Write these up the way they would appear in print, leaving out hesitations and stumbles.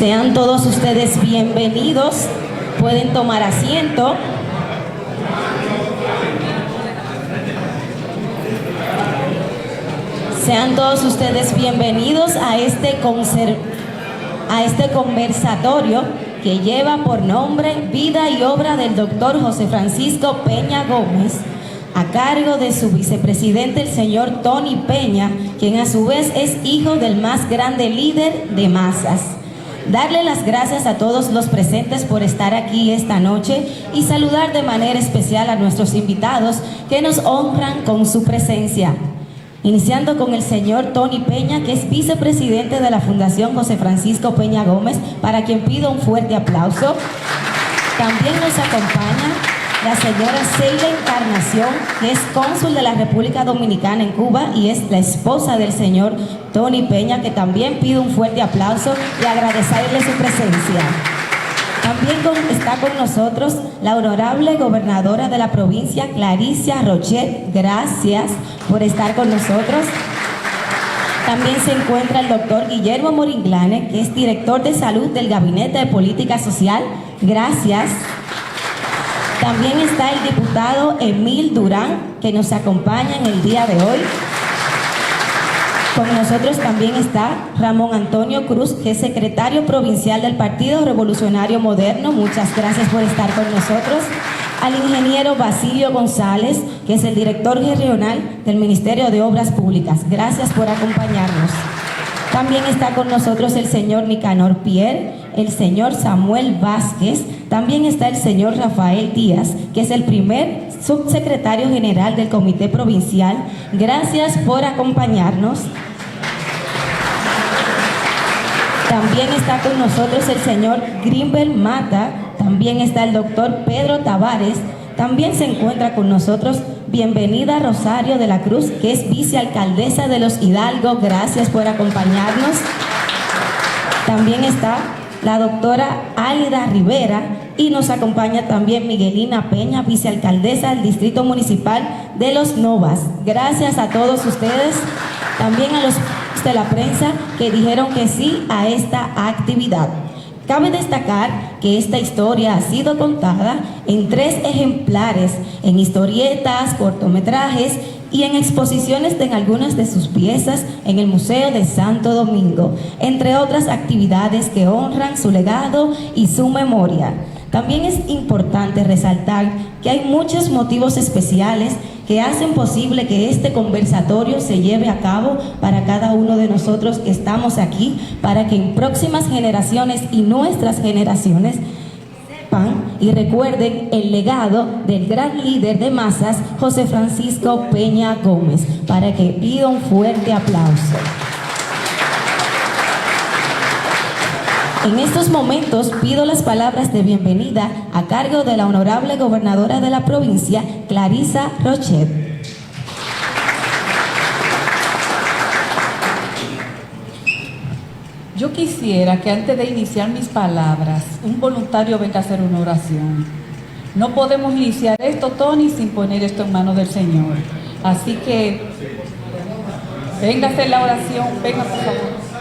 Sean todos ustedes bienvenidos. Pueden tomar asiento. Sean todos ustedes bienvenidos a este conversatorio que lleva por nombre Vida y Obra del Dr. José Francisco Peña Gómez, a cargo de su vicepresidente, el señor Tony Peña, quien a su vez es hijo del más grande líder de masas. Darle las gracias a todos los presentes por estar aquí esta noche y saludar de manera especial a nuestros invitados que nos honran con su presencia. Iniciando con el señor Tony Peña, que es vicepresidente de la Fundación José Francisco Peña Gómez, para quien pido un fuerte aplauso. También nos acompaña la señora Celia Encarnación, que es cónsul de la República Dominicana en Cuba y es la esposa del señor Tony Peña, que también pido un fuerte aplauso y agradecerle su presencia. También está con nosotros la honorable gobernadora de la provincia, Clarisa Rochet. Gracias por estar con nosotros. También se encuentra el doctor Guillermo Moringlane, que es director de salud del Gabinete de Política Social. Gracias. También está el diputado Emil Durán, que nos acompaña en el día de hoy. Con nosotros también está Ramón Antonio Cruz, que es secretario provincial del Partido Revolucionario Moderno. Muchas gracias por estar con nosotros. Al ingeniero Basilio González, que es el director regional del Ministerio de Obras Públicas. Gracias por acompañarnos. También está con nosotros el señor Nicanor Pierre, el señor Samuel Vázquez. También está el señor Rafael Díaz, que es el primer subsecretario general del Comité Provincial. Gracias por acompañarnos. También está con nosotros el señor Grimberg Mata. También está el doctor Pedro Tavares. También se encuentra con nosotros bienvenida Rosario de la Cruz, que es vicealcaldesa de Los Hidalgo. Gracias por acompañarnos. También está la doctora Álida Rivera y nos acompaña también Miguelina Peña, vicealcaldesa del Distrito Municipal de Los Novas. Gracias a todos ustedes, también a los de la prensa que dijeron que sí a esta actividad. Cabe destacar que esta historia ha sido contada en 3 ejemplares, en historietas, cortometrajes y en exposiciones de algunas de sus piezas en el Museo de Santo Domingo, entre otras actividades que honran su legado y su memoria. También es importante resaltar que hay muchos motivos especiales que hacen posible que este conversatorio se lleve a cabo para cada uno de nosotros que estamos aquí, para que en próximas generaciones y nuestras generaciones sepan y recuerden el legado del gran líder de masas, José Francisco Peña Gómez, para que pido un fuerte aplauso. En estos momentos pido las palabras de bienvenida a cargo de la honorable gobernadora de la provincia, Clarisa Rochet. Yo quisiera que antes de iniciar mis palabras, un voluntario venga a hacer una oración. No podemos iniciar esto, Tony, sin poner esto en manos del Señor. Así que venga a hacer la oración, venga por favor.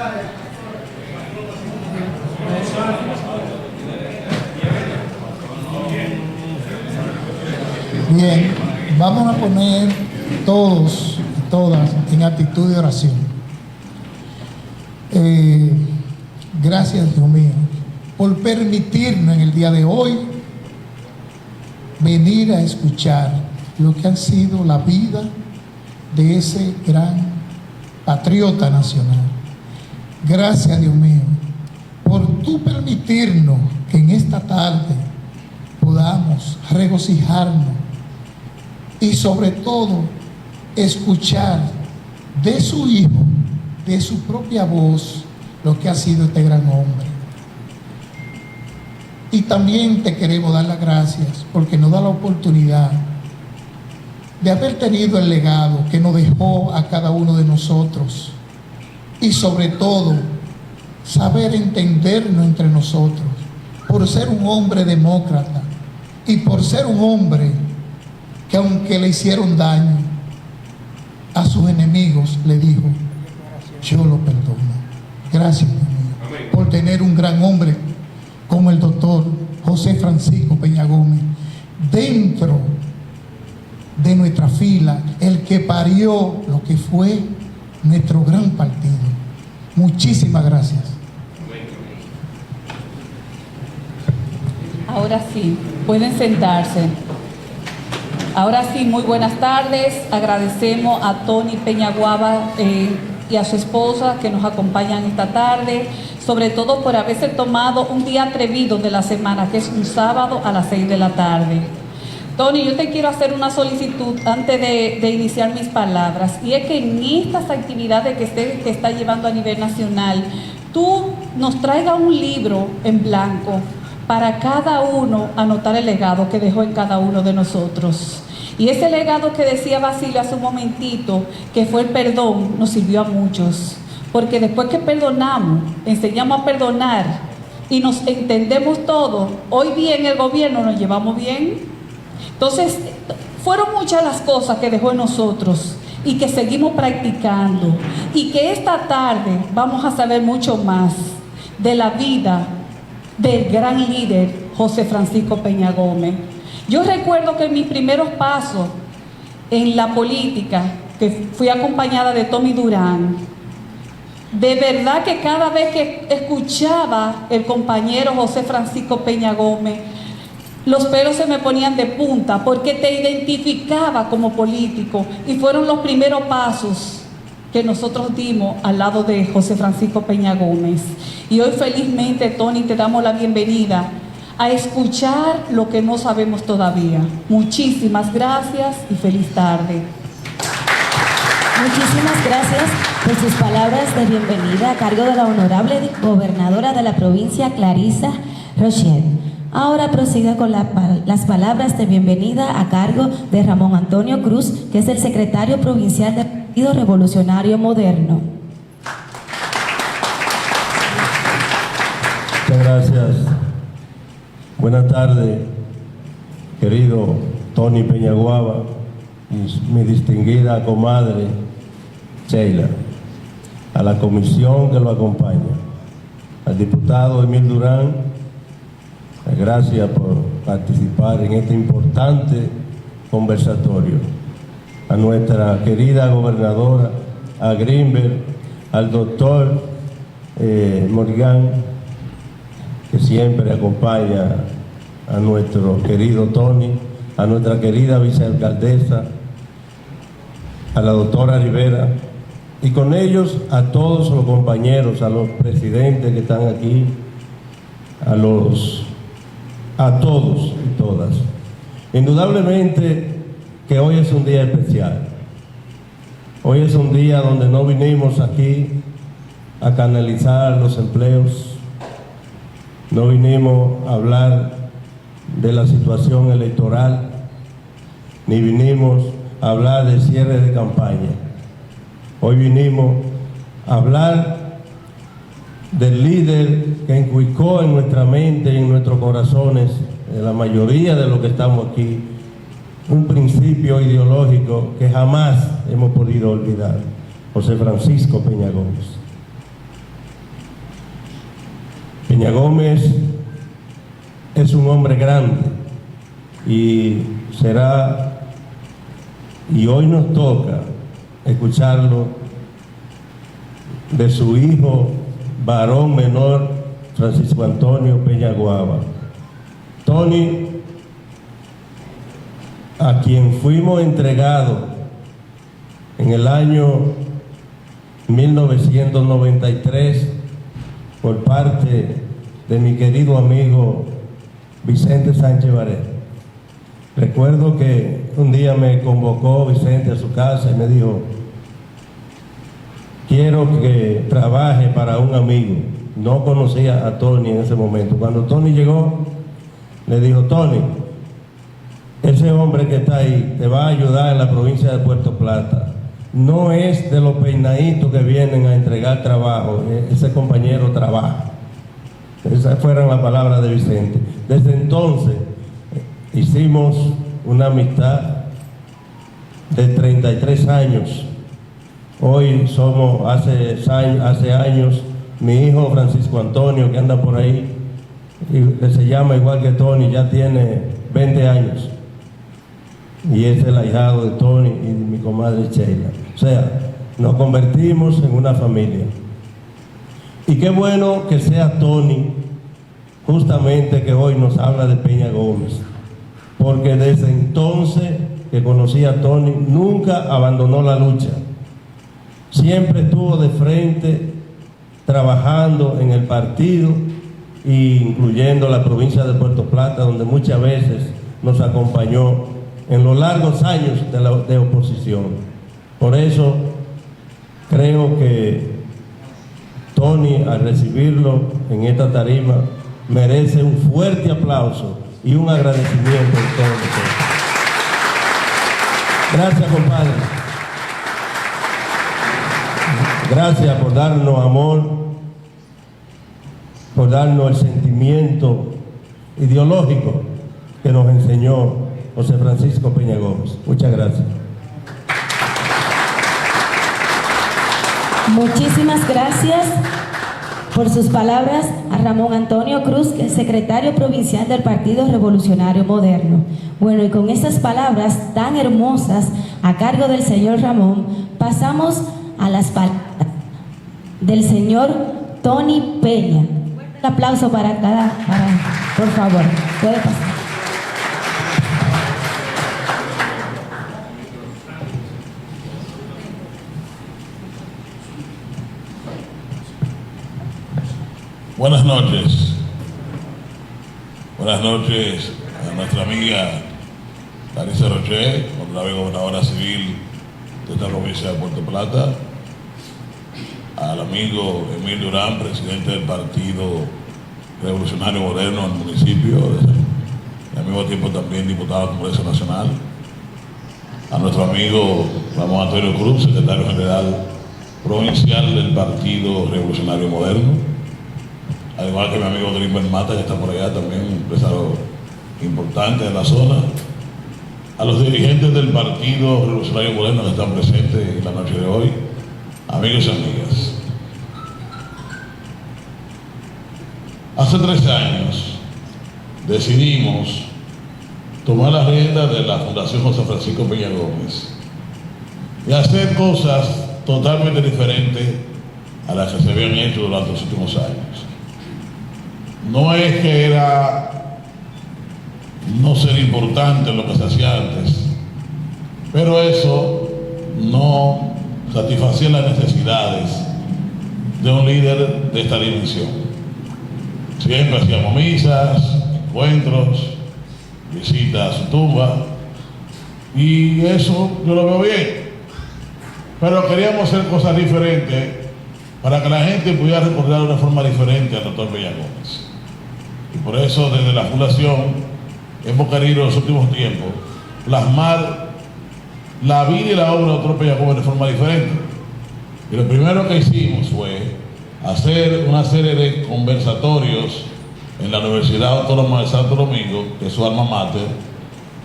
Bien, vamos a poner todos y todas en actitud de oración. Gracias, Dios mío, por permitirnos en el día de hoy venir a escuchar lo que ha sido la vida de ese gran patriota nacional. Gracias, Dios mío, por tú permitirnos que en esta tarde podamos regocijarnos y sobre todo escuchar de su hijo, de su propia voz, lo que ha sido este gran hombre. Y también te queremos dar las gracias porque nos da la oportunidad de haber tenido el legado que nos dejó a cada uno de nosotros y sobre todo saber entendernos entre nosotros, por ser un hombre demócrata y por ser un hombre que aunque le hicieron daño a sus enemigos, le dijo: yo lo perdono. Gracias, Dios mío, por por tener un gran hombre como el doctor José Francisco Peña Gómez dentro de nuestra fila, el que parió lo que fue nuestro gran partido. Muchísimas gracias. Ahora sí, pueden sentarse. Ahora sí, muy buenas tardes. Agradecemos a Tony Peñaguaba y a su esposa que nos acompañan esta tarde, sobre todo por haberse tomado un día atrevido de la semana, que es un sábado a las 6 de la tarde. Tony, yo te quiero hacer una solicitud antes de iniciar mis palabras, y es que en estas actividades que está llevando a nivel nacional, tú nos traigas un libro en blanco para cada uno anotar el legado que dejó en cada uno de nosotros. Y ese legado que decía Basilio hace un momentito, que fue el perdón, nos sirvió a muchos. Porque después que perdonamos, enseñamos a perdonar y nos entendemos todos, hoy día en el gobierno nos llevamos bien. Entonces, fueron muchas las cosas que dejó en nosotros y que seguimos practicando. Y que esta tarde vamos a saber mucho más de la vida del gran líder José Francisco Peña Gómez. Yo recuerdo que en mis primeros pasos en la política, que fui acompañada de Tommy Durán, de verdad que cada vez que escuchaba el compañero José Francisco Peña Gómez, los pelos se me ponían de punta porque te identificaba como político, y fueron los primeros pasos que nosotros dimos al lado de José Francisco Peña Gómez. Y hoy felizmente, Tony, te damos la bienvenida a escuchar lo que no sabemos todavía. Muchísimas gracias y feliz tarde. Muchísimas gracias por sus palabras de bienvenida a cargo de la honorable gobernadora de la provincia, Clarissa Rochelle. Ahora prosiga con las palabras de bienvenida a cargo de Ramón Antonio Cruz, que es el secretario provincial del Partido Revolucionario Moderno. Muchas gracias. Buenas tardes, querido Tony Peñaguaba y mi distinguida comadre Sheila, a la comisión que lo acompaña, al diputado Emil Durán, gracias por participar en este importante conversatorio, a nuestra querida gobernadora, a Greenberg, al doctor Morgan, que siempre acompaña a nuestro querido Tony, a nuestra querida vicealcaldesa, a la doctora Rivera, y con ellos a todos los compañeros, a los presidentes que están aquí, a todos y todas. Indudablemente que hoy es un día especial. Hoy es un día donde no vinimos aquí a canalizar los empleos, no vinimos a hablar de la situación electoral, ni vinimos a hablar de cierre de campaña. Hoy vinimos a hablar del líder que inculcó en nuestra mente y en nuestros corazones, en la mayoría de los que estamos aquí, un principio ideológico que jamás hemos podido olvidar: José Francisco Peña Gómez. Peña Gómez es un hombre grande y hoy nos toca escucharlo de su hijo varón menor, Francisco Antonio Peñaguaba. Tony, a quien fuimos entregados en el año 1993 por parte de mi querido amigo Vicente Sánchez Varela. Recuerdo que un día me convocó Vicente a su casa y me dijo: quiero que trabaje para un amigo. No conocía a Tony en ese momento. Cuando Tony llegó, le dijo: Tony, ese hombre que está ahí te va a ayudar en la provincia de Puerto Plata. No es de los peinaditos que vienen a entregar trabajo, ese compañero trabaja. Esas fueron las palabras de Vicente. Desde entonces hicimos una amistad de 33 años. Hoy hace años, mi hijo Francisco Antonio, que anda por ahí, y que se llama igual que Tony, ya tiene 20 años. Y es el ahijado de Tony y de mi comadre Sheila. O sea, nos convertimos en una familia. Y qué bueno que sea Tony, justamente que hoy nos habla de Peña Gómez. Porque desde entonces que conocí a Tony, nunca abandonó la lucha. Siempre estuvo de frente, trabajando en el partido, incluyendo la provincia de Puerto Plata, donde muchas veces nos acompañó en los largos años de oposición. Por eso creo que Tony, al recibirlo en esta tarima, merece un fuerte aplauso y un agradecimiento de todos nosotros. Gracias, compadre. Gracias por darnos amor, por darnos el sentimiento ideológico que nos enseñó José Francisco Peña Gómez. Muchas gracias. Muchísimas gracias por sus palabras a Ramón Antonio Cruz, que es secretario provincial del Partido Revolucionario Moderno. Bueno, y con estas palabras tan hermosas a cargo del señor Ramón, pasamos a las palabras del señor Tony Peña. Un aplauso por favor, puede pasar. Buenas noches. Buenas noches a nuestra amiga Larissa Roché, la gobernadora civil de esta provincia de Puerto Plata, al amigo Emil Durán, presidente del Partido Revolucionario Moderno del municipio, y al mismo tiempo también diputado del Congreso Nacional, a nuestro amigo Ramón Antonio Cruz, secretario general provincial del Partido Revolucionario Moderno, al igual que mi amigo Grimber Mata, que está por allá, también un empresario importante de la zona, a los dirigentes del Partido Revolucionario Moderno que están presentes en la noche de hoy, amigos y amigas. Hace 3 años decidimos tomar las riendas de la Fundación José Francisco Peña Gómez y hacer cosas totalmente diferentes a las que se habían hecho durante los últimos años. No es que era no ser importante lo que se hacía antes, pero eso no satisfacía las necesidades de un líder de esta dimensión. Siempre hacíamos misas, encuentros, visitas a su tumba, y eso yo lo veo bien, pero queríamos hacer cosas diferentes para que la gente pudiera recordar de una forma diferente al doctor Peña Gómez. Y por eso desde la fundación hemos querido en los últimos tiempos plasmar la vida y la obra del doctor Peña Gómez de forma diferente. Y lo primero que hicimos fue hacer una serie de conversatorios en la Universidad Autónoma de Santo Domingo, que es su alma mater,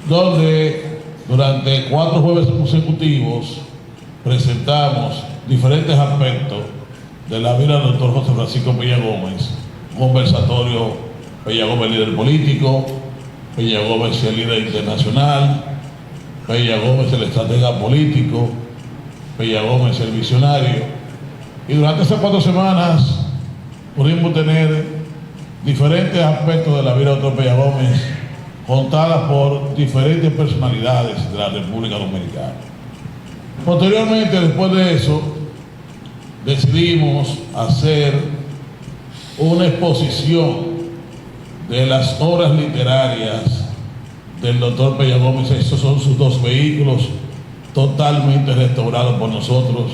donde durante 4 jueves consecutivos presentamos diferentes aspectos de la vida del doctor José Francisco Peña Gómez. Conversatorio Peña Gómez, líder político; Peña Gómez, el líder internacional; Peña Gómez, el estratega político; Peña Gómez, el visionario. Y durante esas 4 semanas pudimos tener diferentes aspectos de la vida del doctor Peña Gómez, contadas por diferentes personalidades de la República Dominicana. Posteriormente, después de eso, decidimos hacer una exposición de las obras literarias del doctor Peña Gómez. Estos son sus 2 vehículos totalmente restaurados por nosotros.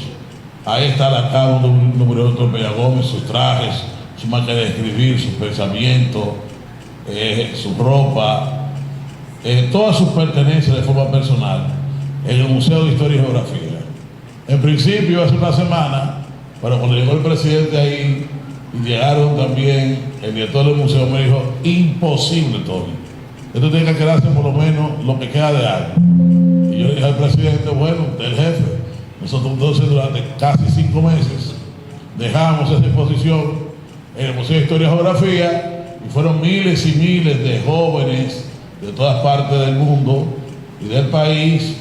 Ahí está la cara donde murió el doctor Peña Gómez, sus trajes, su máquina de escribir, sus pensamientos, su ropa, todas sus pertenencias de forma personal en el Museo de Historia y Geografía. En principio, hace una semana, pero cuando llegó el presidente ahí y llegaron también el director del museo, me dijo: imposible, Tony, esto tiene que quedarse por lo menos lo que queda de año. Y yo le dije al presidente: bueno, usted es el jefe. Nosotros entonces durante casi 5 meses dejamos esa exposición en el Museo de Historia y Geografía y fueron miles y miles de jóvenes de todas partes del mundo y del país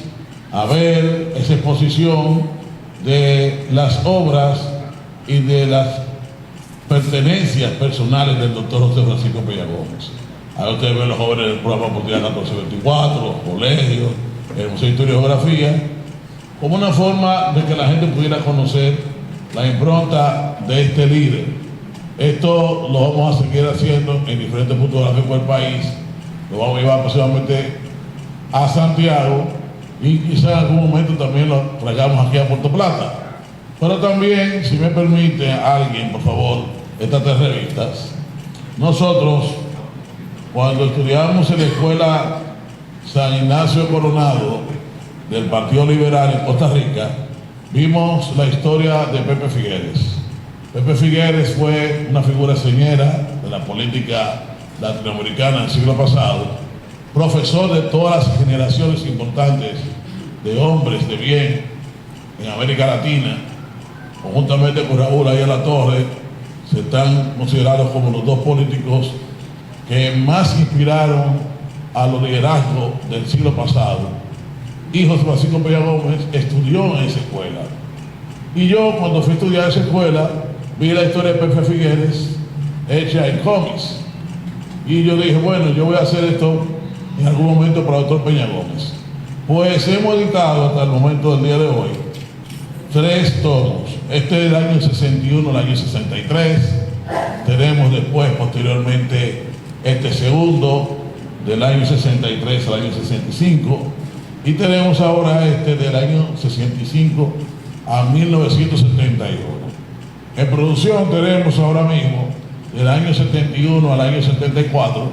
a ver esa exposición de las obras y de las pertenencias personales del doctor José Francisco Peña Gómez. Ahí ustedes ven los jóvenes del programa Oportunidad 1424, los colegios, el Museo de Historia y Geografía, como una forma de que la gente pudiera conocer la impronta de este líder. Esto lo vamos a seguir haciendo en diferentes puntos geográficos del país. Lo vamos a llevar aproximadamente a Santiago y quizá en algún momento también lo traigamos aquí a Puerto Plata. Pero también, si me permite alguien, por favor, estas 3 revistas. Nosotros, cuando estudiábamos en la escuela San Ignacio Coronado del Partido Liberal en Costa Rica, vimos la historia de Pepe Figueres. Pepe Figueres fue una figura señera de la política latinoamericana del siglo pasado, profesor de todas las generaciones importantes de hombres de bien en América Latina, conjuntamente con Raúl Ayala Torres, se están considerados como los 2 políticos que más inspiraron a los liderazgos del siglo pasado. Y José Francisco Peña Gómez estudió en esa escuela. Y yo, cuando fui a estudiar esa escuela, vi la historia de Pepe Figueres hecha en cómics. Y yo dije, bueno, yo voy a hacer esto en algún momento para el doctor Peña Gómez. Pues hemos editado hasta el momento del día de hoy 3 tomos. Este es del año 61 al año 63. Tenemos después, posteriormente, este segundo del año 63 al año 65. Y tenemos ahora este del año 65 a 1971. En producción tenemos ahora mismo del año 71 al año 74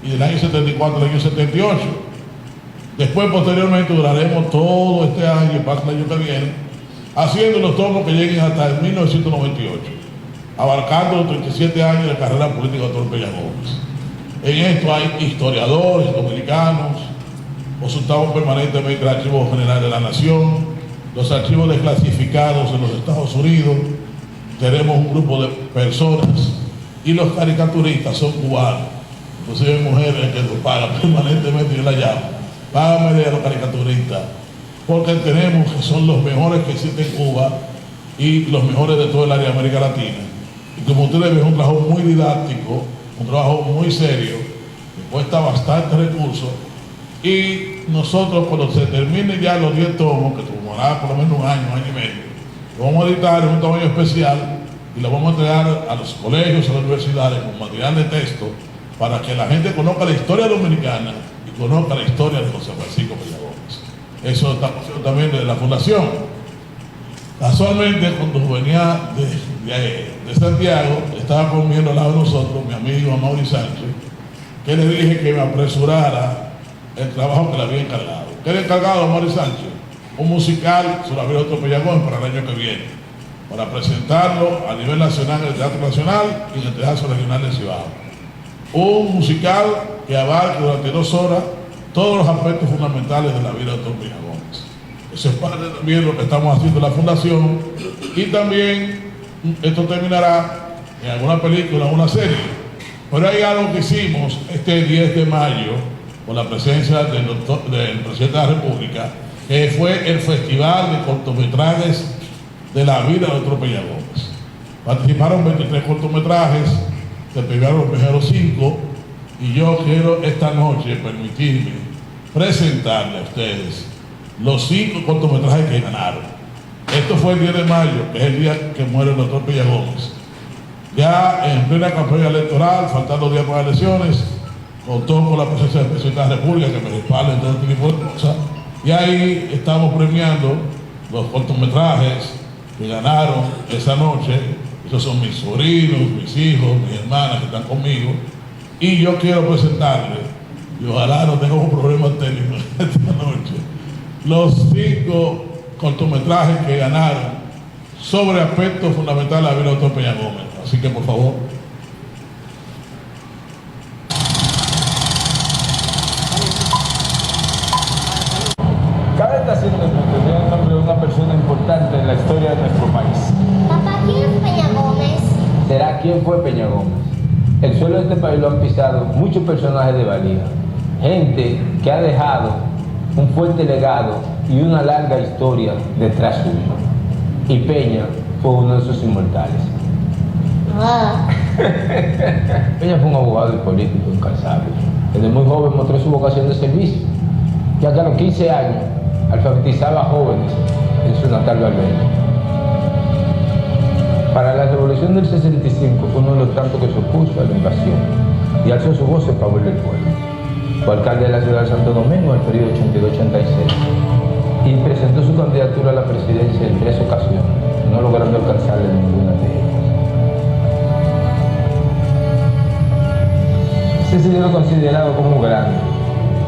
y del año 74 al año 78. Después, posteriormente, duraremos todo este año y parte del año que viene, haciendo los tomos que lleguen hasta el 1998, abarcando los 37 años de carrera política de doctor Peña Gómez. En esto hay historiadores dominicanos, consultamos permanentemente el Archivo General de la Nación, los archivos desclasificados en los Estados Unidos, tenemos un grupo de personas y los caricaturistas son cubanos, inclusive mujeres que nos pagan permanentemente, yo la llamo, págame de los caricaturistas, porque tenemos que son los mejores que existen en Cuba y los mejores de todo el área de América Latina. Y como ustedes ven, es un trabajo muy didáctico, un trabajo muy serio, que cuesta bastante recursos, y nosotros cuando se terminen ya los 10 tomos, que tomará por lo menos un año y medio, lo vamos a editar en un tamaño especial y lo vamos a entregar a los colegios, a las universidades con material de texto para que la gente conozca la historia dominicana y conozca la historia de José Francisco Peña Gómez. Eso está haciendo también de la fundación. Casualmente, cuando venía de Santiago, estaba conmigo al lado de nosotros mi amigo Amaury Sánchez, que le dije que me apresurara el trabajo que le había encargado. ¿Qué le ha encargado a Amaury Sánchez? Un musical sobre la vida de doctor Peña Gómez para el año que viene, para presentarlo a nivel nacional en el Teatro Nacional y en el Teatro Regional de Cibao. Un musical que abarque durante 2 horas todos los aspectos fundamentales de la vida de doctor Peña Gómez. Eso es parte también de lo que estamos haciendo en la Fundación, y también esto terminará en alguna película, en alguna serie. Pero hay algo que hicimos este 10 de mayo con la presencia del presidente de la República, que fue el Festival de Cortometrajes de la Vida del doctor Peña Gómez. Participaron 23 cortometrajes, se premiaron los primeros 5, y yo quiero esta noche permitirme presentarle a ustedes los 5 cortometrajes que ganaron. Esto fue el 10 de mayo, que es el día que muere el doctor Peña Gómez. Ya en plena campaña electoral, faltando días para las elecciones, contó con la presencia del presidente de la República, que me respalda en todo este tipo de cosas, y ahí estamos premiando los cortometrajes que ganaron esa noche. Esos son mis sobrinos, mis hijos, mis hermanas que están conmigo, y yo quiero presentarles, y ojalá no tenga un problema técnico esta noche, los 5 cortometrajes que ganaron sobre aspectos fundamentales de la vida del doctor Peña Gómez. Así que, por favor. Cada estación de una persona importante en la historia de nuestro país. Papá, ¿quién es Peña recordar quién fue Peña Gómez. El suelo de este país lo han pisado muchos personajes de valía, gente que ha dejado un fuerte legado y una larga historia detrás suyo. Y Peña fue uno de esos inmortales. Peña fue un abogado y político incansable. Desde muy joven mostró su vocación de servicio, ya que a los 15 años alfabetizaba a jóvenes en su natal Valverde. Para la revolución del 65 fue uno de los tantos que se opuso a la invasión y alzó su voz en favor del pueblo. Fue alcalde de la ciudad de Santo Domingo en el periodo 82-86 y presentó su candidatura a la presidencia en 3 ocasiones, no logrando alcanzarle ninguna de ellas. Este señor lo considerado como grande,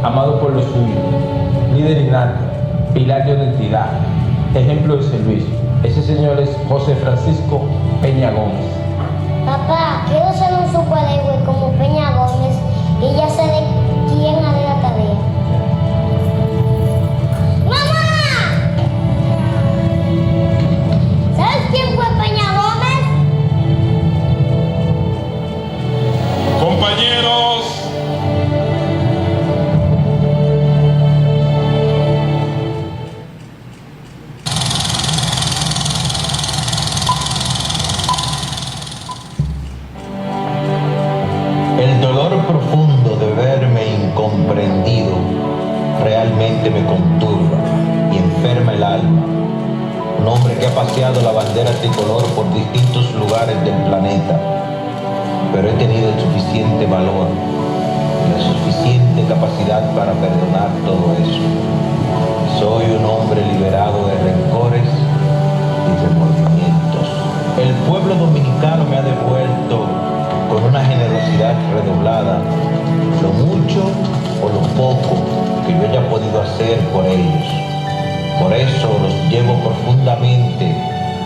amado por los suyos, líder innato, pilar de honestidad, ejemplo de servicio. Ese señor es José Francisco Peña Gómez. Papá, quiero ser un superhéroe como Peña Gómez y ya sé de quién haré la tarea. ¡Mamá! ¿Sabes quién fue Peña Gómez? Compañeros, el dolor profundo de verme incomprendido realmente me conturba y enferma el alma. Un hombre que ha paseado la bandera tricolor por distintos lugares del planeta, pero he tenido el suficiente valor y la suficiente capacidad para perdonar todo eso. Soy un hombre liberado de rencores y remordimientos. El pueblo dominicano me ha devuelto con una generosidad redoblada lo mucho o lo poco que yo haya podido hacer por ellos. Por eso los llevo profundamente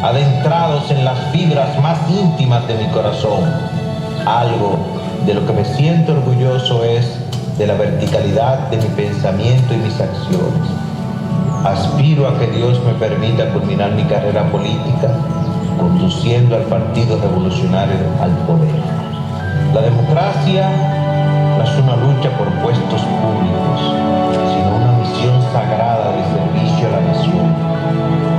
adentrados en las fibras más íntimas de mi corazón. Algo de lo que me siento orgulloso es de la verticalidad de mi pensamiento y mis acciones. Aspiro a que Dios me permita culminar mi carrera política conduciendo al Partido Revolucionario al poder. La democracia no es una lucha por puestos públicos, sino una misión sagrada de servicio a la nación.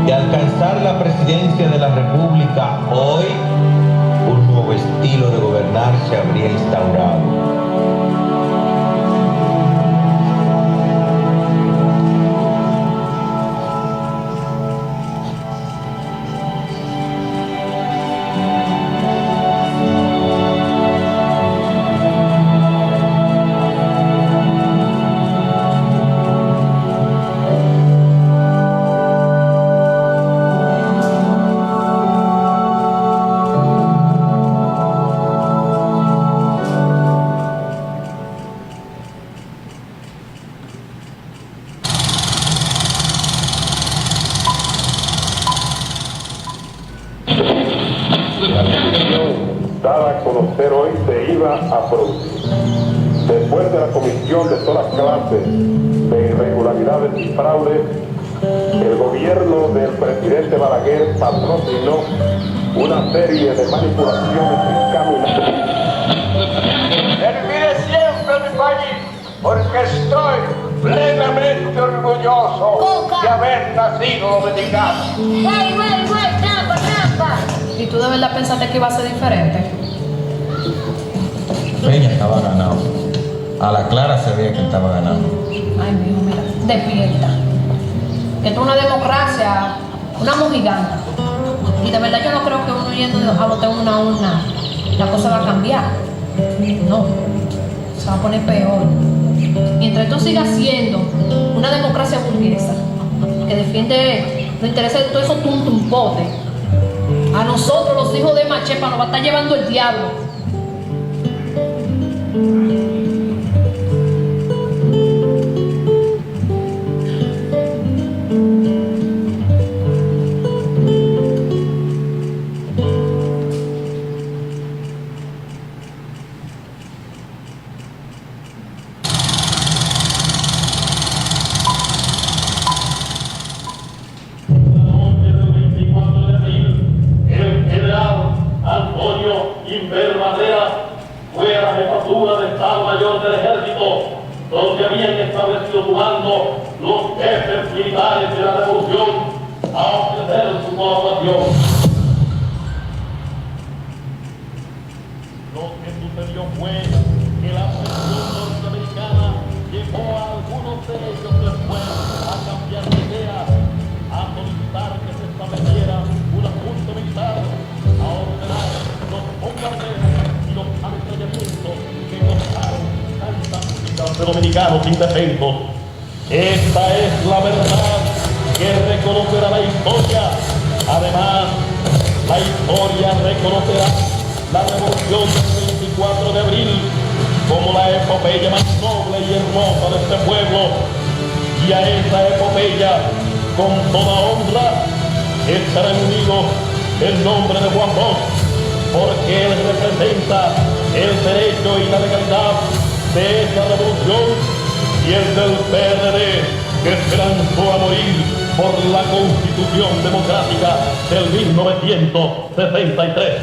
De alcanzar la presidencia de la República hoy, un nuevo estilo de gobernar se habría instaurado. dada a conocer hoy se iba a producir. Después de la comisión de todas clases de irregularidades y fraudes, el gobierno del presidente Balaguer patrocinó una serie de manipulaciones encaminadas. Serviré siempre a mi país porque estoy plenamente orgulloso de haber nacido dominicano. ¡Güey, trampa, trampa! ¿Y tú de verdad pensaste que iba a ser diferente? Peña estaba ganado. A la clara se veía que él estaba ganando. Ay, mijo, mira, despierta. Esto es una democracia, una mojiganga. Y de verdad yo no creo que uno yendo a votar en una urna, la cosa va a cambiar. No, se va a poner peor. Mientras esto siga siendo una democracia burguesa, que defiende los intereses de todos esos tuntumpotes, a nosotros los hijos de Machepa nos va a estar llevando el diablo. El general Antonio Gimberto Barrera fue a la jefatura de Estado Mayor del Ejército, donde habían establecido su mando los jefes militares de la Revolución, a ofrecer su colaboración. Lo que sucedió fue que la presión norteamericana llevó a algunos de ellos después a cambiar de idea, a solicitar que se estableciera una junta militar, a ordenar los bombardeos y los ametrallamientos que causaron tantas vidas de dominicanos indefensos. Esta es la verdad que reconocerá la historia. Además, la historia reconocerá la revolución del 24 de abril como la epopeya más noble y hermosa de este pueblo. Y a esa epopeya, con toda honra, estará unido el nombre de Juan Bosch, porque él representa el derecho y la legalidad de esa revolución, y el del PRD, que se lanzó a morir por la Constitución Democrática del 1963.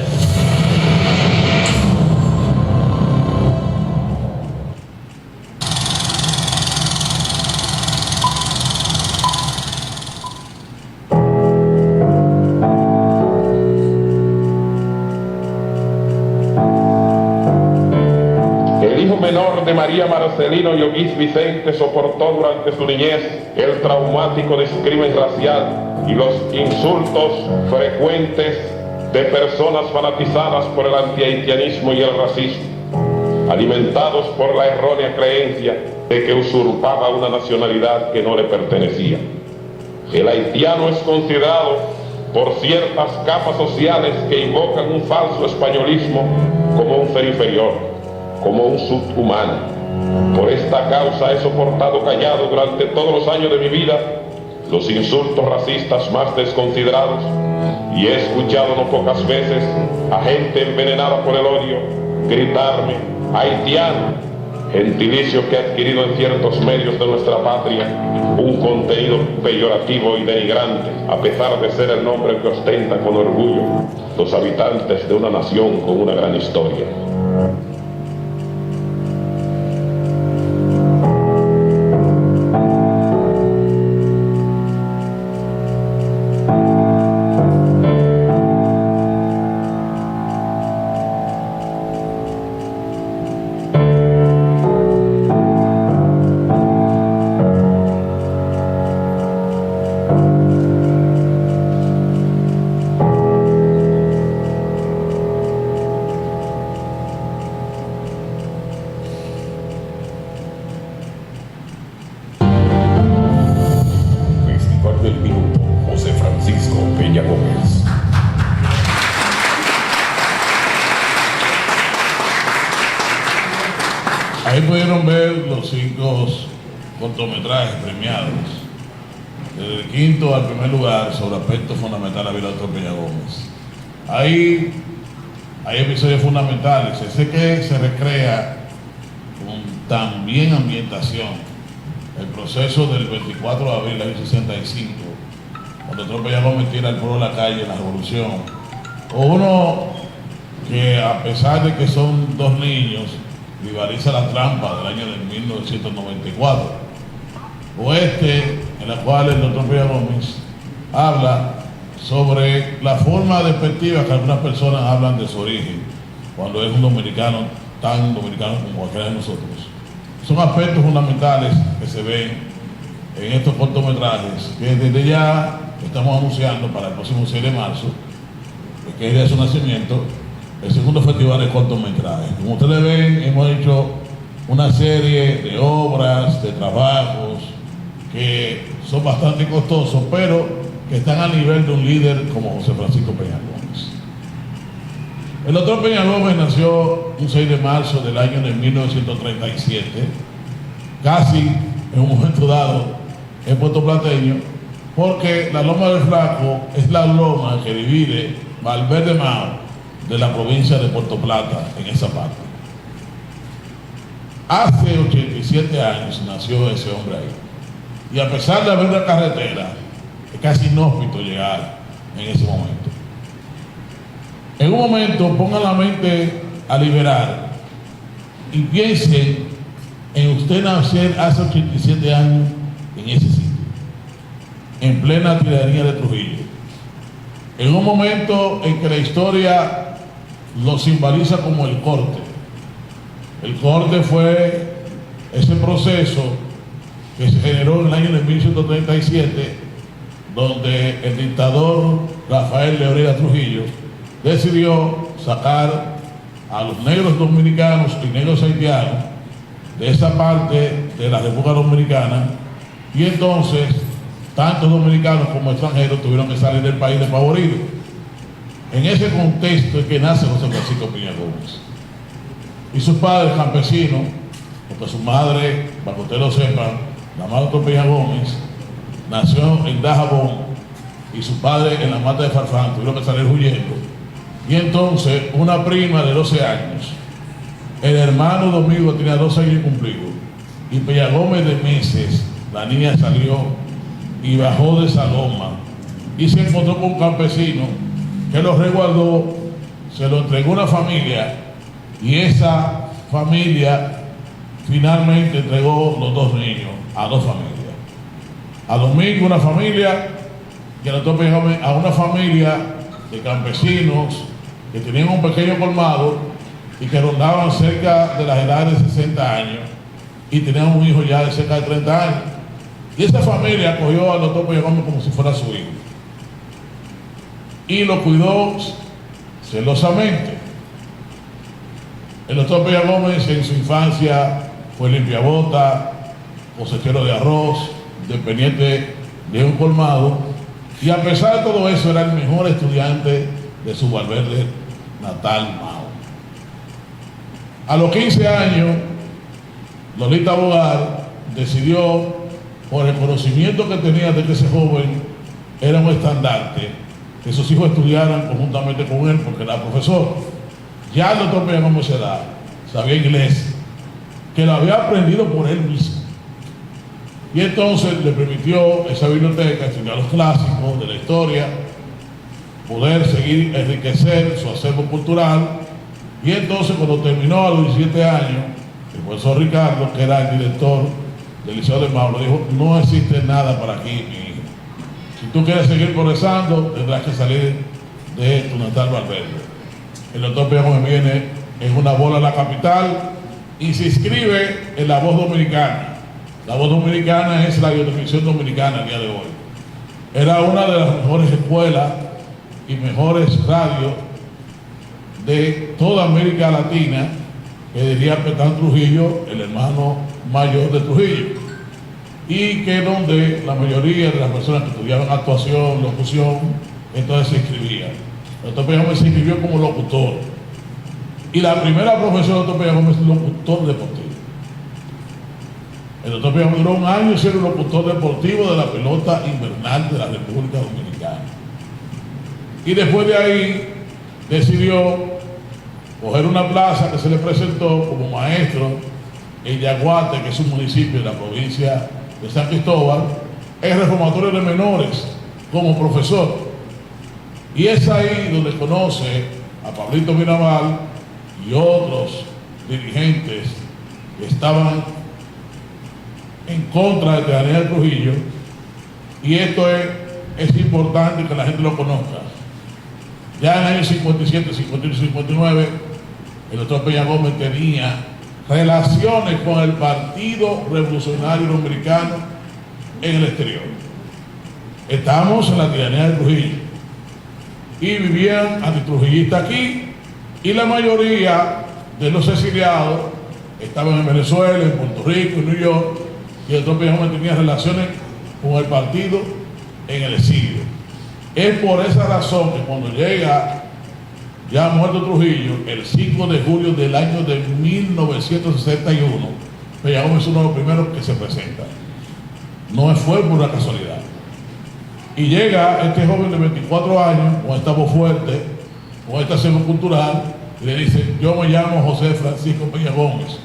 De María Marcelino Yoguís Vicente soportó durante su niñez el traumático discrimen racial y los insultos frecuentes de personas fanatizadas por el antihaitianismo y el racismo, alimentados por la errónea creencia de que usurpaba una nacionalidad que no le pertenecía. El haitiano es considerado por ciertas capas sociales que invocan un falso españolismo como un ser inferior, como un subhumano. Por esta causa he soportado callado durante todos los años de mi vida los insultos racistas más desconsiderados, y he escuchado no pocas veces a gente envenenada por el odio gritarme haitiano, gentilicio que ha adquirido en ciertos medios de nuestra patria un contenido peyorativo y denigrante, a pesar de ser el nombre que ostenta con orgullo los habitantes de una nación con una gran historia. Ahí pudieron ver los 5 cortometrajes premiados, desde el quinto al primer lugar, sobre aspectos fundamentales de Víctor Peña Gómez. Hay episodios fundamentales, ese que se recrea con también ambientación, el proceso del 24 de abril del 65, cuando Víctor Peña Gómez tira al pueblo a la calle en la revolución, o uno que, a pesar de que son 2 niños, rivaliza la trampa del año de 1994, o en la cual el doctor Peña Gómez habla sobre la forma despectiva que algunas personas hablan de su origen, cuando es un dominicano tan dominicano como cualquiera de nosotros. Son aspectos fundamentales que se ven en estos cortometrajes, que desde ya estamos anunciando para el próximo 6 de marzo, que es de su nacimiento, el segundo festival de cortometrajes. Como ustedes ven, hemos hecho una serie de obras, de trabajos que son bastante costosos, pero que están a nivel de un líder como José Francisco Peña Gómez. El doctor Peña Gómez nació un 6 de marzo del año de 1937, casi en un momento dado en Puerto Plateño, porque la Loma del Flaco es la loma que divide Valverde Mao de la provincia de Puerto Plata, en esa parte. Hace 87 años nació ese hombre ahí. Y a pesar de haber una carretera, es casi inhóspito llegar en ese momento. En un momento pongan la mente a liberar y piensen en usted nacer hace 87 años en ese sitio, en plena tiranía de Trujillo. En un momento en que la historia lo simboliza como el corte. El corte fue ese proceso que se generó en el año de 1137, donde el dictador Rafael Leónidas Trujillo decidió sacar a los negros dominicanos y negros haitianos de esa parte de la República Dominicana, y entonces tanto dominicanos como extranjeros tuvieron que salir del país desfavoridos. En ese contexto es que nace José Francisco Peña Gómez. Y sus padres campesinos, porque su madre, para que ustedes lo sepan, la madre de Peña Gómez, nació en Dajabón y su padre en la mata de Farfán, tuvieron que salir huyendo. Y entonces una prima de 12 años, el hermano Domingo tenía 12 años cumplidos, y Peña Gómez de meses, la niña salió y bajó de esa loma y se encontró con un campesino que lo resguardó, se lo entregó a una familia, y esa familia finalmente entregó los dos niños a dos familias. A Domingo una familia, y a una familia de campesinos que tenían un pequeño colmado y que rondaban cerca de las edades de 60 años y tenían un hijo ya de cerca de 30 años. Y esa familia acogió al doctor Peña Gómez como si fuera su hijo y lo cuidó celosamente. El doctor Peña Gómez en su infancia fue limpiabota, cosechero de arroz, dependiente de un colmado, y a pesar de todo eso era el mejor estudiante de su Valverde natal, Mao. A los 15 años, Lolita Bogar decidió, por el conocimiento que tenía de que ese joven era un estandarte, que sus hijos estudiaran conjuntamente con él, porque era profesor. Ya el doctor Peña Gómez sabía inglés, que lo había aprendido por él mismo. Y entonces le permitió esa biblioteca estudiar los clásicos de la historia, poder seguir enriquecer su acervo cultural. Y entonces, cuando terminó a los 17 años, el profesor Ricardo, que era el director del Liceo de Mao, le dijo: no existe nada para aquí, mi hijo. Si tú quieres seguir progresando, tendrás que salir de tu natal Valverde. El doctor Peña Gómez viene en una bola a la capital y se inscribe en La Voz Dominicana. La Voz Dominicana es la radiotelevisión dominicana el día de hoy. Era una de las mejores escuelas y mejores radios de toda América Latina, que diría Petán Trujillo, el hermano mayor de Trujillo, y que donde la mayoría de las personas que estudiaban actuación, locución, entonces se inscribían. El doctor Peña Gómez se inscribió como locutor, y la primera profesión del doctor Peña Gómez es locutor deportivo. El doctor Peña Gómez duró un año siendo locutor deportivo de la pelota invernal de la República Dominicana, y después de ahí decidió coger una plaza que se le presentó como maestro en Yaguate, que es un municipio de la provincia de San Cristóbal, en reformatorio de menores, como profesor. Y es ahí donde conoce a Pablito Mirabal y otros dirigentes que estaban en contra de Daniel Trujillo, y esto es importante que la gente lo conozca. Ya en el año 57, 58 y 59, el doctor Peña Gómez tenía relaciones con el Partido Revolucionario Dominicano en el exterior. Estamos en la tiranía de Trujillo y vivían antitrujillistas aquí, y la mayoría de los exiliados estaban en Venezuela, en Puerto Rico, en New York, y el doctor Peña Gómez tenía relaciones con el partido en el exilio. Es por esa razón que cuando llega, ya muerto Trujillo, el 5 de julio del año de 1961, Peña Gómez es uno de los primeros que se presenta. No fue por una casualidad. Y llega este joven de 24 años, con esta voz fuerte, con este acervo cultural, y le dice: yo me llamo José Francisco Peña Gómez,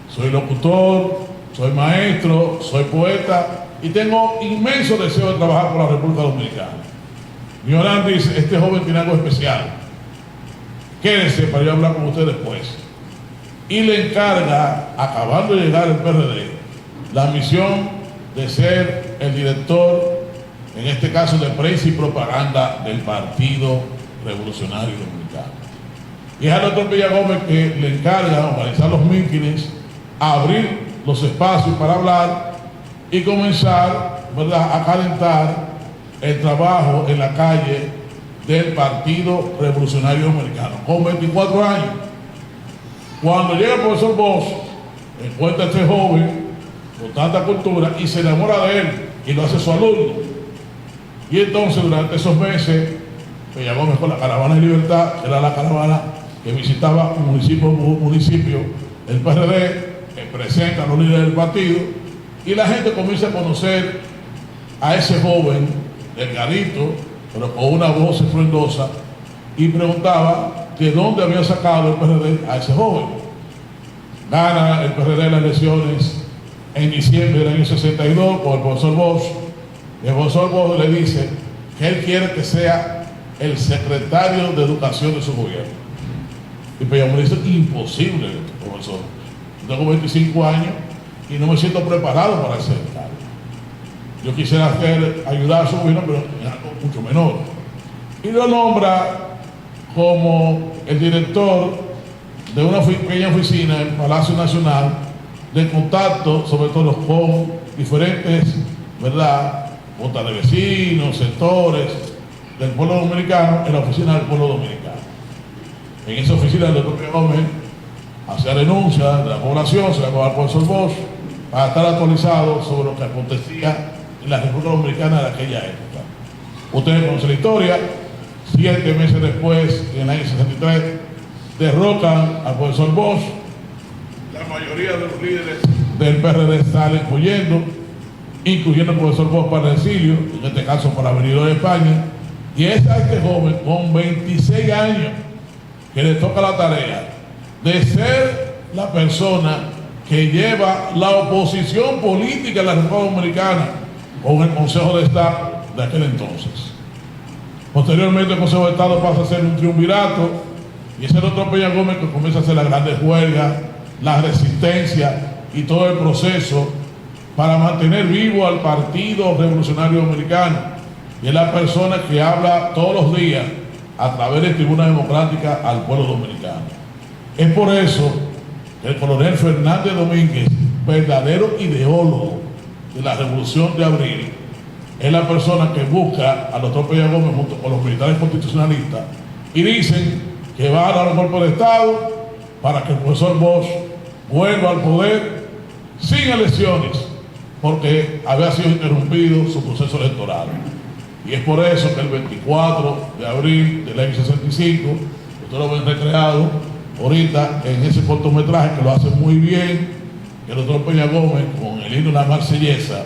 soy locutor, soy maestro, soy poeta, y tengo inmenso deseo de trabajar por la República Dominicana. Mi orán dice: este joven tiene algo especial. quédese para yo hablar con usted después. Y le encarga, acabando de llegar el PRD, la misión de ser el director, en este caso de prensa y propaganda del Partido Revolucionario Dominicano. Y es al doctor Peña Gómez que le encarga organizar los mítines, abrir los espacios para hablar y comenzar, ¿verdad?, a calentar el trabajo en la calle del Partido Revolucionario Dominicano, con 24 años. Cuando llega el profesor Bosch, encuentra a este joven con tanta cultura y se enamora de él y lo hace su alumno. Y entonces durante esos meses, Peña Gómez con la Caravana de Libertad, que era la caravana que visitaba municipio, el PRD, que presenta a los líderes del partido, y la gente comienza a conocer a ese joven, delgadito, pero con una voz estruendosa, y preguntaba de dónde había sacado el PRD a ese joven. Gana el PRD las elecciones en diciembre del año 62 con el profesor Bosch. El profesor Bosch le dice que él quiere que sea el secretario de Educación de su gobierno. Y Peña Gómez dice, imposible, profesor. Tengo 25 años y no me siento preparado para ese cargo. Yo quisiera ayudar a su gobierno, pero en algo mucho menor. Y lo nombra como el director de una pequeña oficina en Palacio Nacional de contacto, sobre todo con diferentes, ¿verdad?, juntas de vecinos, sectores del pueblo dominicano, en la oficina del pueblo dominicano. En esa oficina el doctor Peña Gómez hacía denuncias de la población, se llamaba al profesor Bosch, para estar actualizado sobre lo que acontecía en la República Dominicana de aquella época. Ustedes conocen la historia. 7 meses después, en el año 63, derrocan al profesor Bosch. La mayoría de los líderes del PRD salen huyendo, incluyendo al profesor Bosch para el exilio, en este caso para venir de España. Y es a este joven con 26 años que le toca la tarea de ser la persona que lleva la oposición política en la República Dominicana con el Consejo de Estado de aquel entonces. Posteriormente el Consejo de Estado pasa a ser un triunvirato y es el otro Peña Gómez que comienza a hacer las grandes huelgas, la resistencia y todo el proceso para mantener vivo al Partido Revolucionario Dominicano. Y es la persona que habla todos los días a través de Tribuna Democrática al pueblo dominicano. Es por eso que el coronel Fernández Domínguez, verdadero ideólogo de la Revolución de Abril, es la persona que busca al doctor Peña Gómez junto con los militares constitucionalistas y dicen que va a dar un golpe de Estado para que el profesor Bosch vuelva al poder sin elecciones, porque había sido interrumpido su proceso electoral. Y es por eso que el 24 de abril del año 65, ustedes lo ven recreado ahorita en ese cortometraje que lo hace muy bien, que el doctor Peña Gómez, con el himno de la Marsellesa,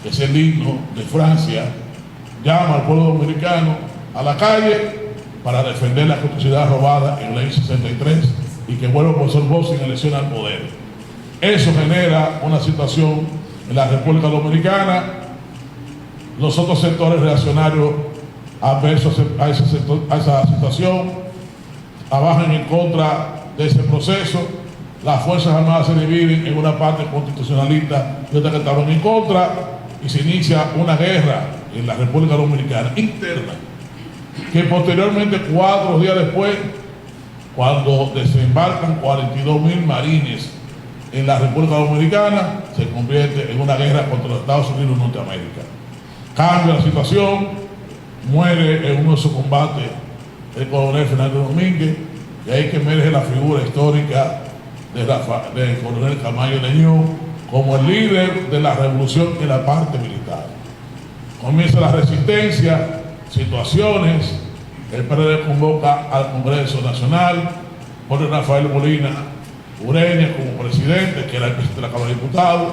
que es el himno de Francia, llama al pueblo dominicano a la calle para defender la constitucionalidad robada en el año 63 y que vuelva el profesor Bosch sin elección al poder. Eso genera una situación en la República Dominicana. Los otros sectores reaccionarios adversos a esa situación trabajan en contra de ese proceso. Las Fuerzas Armadas se dividen en una parte constitucionalista y otra que estaban en contra, y se inicia una guerra en la República Dominicana interna, que posteriormente, 4 días después, cuando desembarcan 42.000 marines en la República Dominicana, se convierte en una guerra contra los Estados Unidos de Norteamérica. Cambia la situación, muere en uno de sus combates el coronel Fernández Domínguez, y ahí que emerge la figura histórica del coronel Camayo Leñón como el líder de la revolución en la parte militar. Comienza la resistencia, situaciones, el PRD convoca al Congreso Nacional, pone Rafael Molina Ureña como presidente, que era el presidente de la Cámara de Diputados.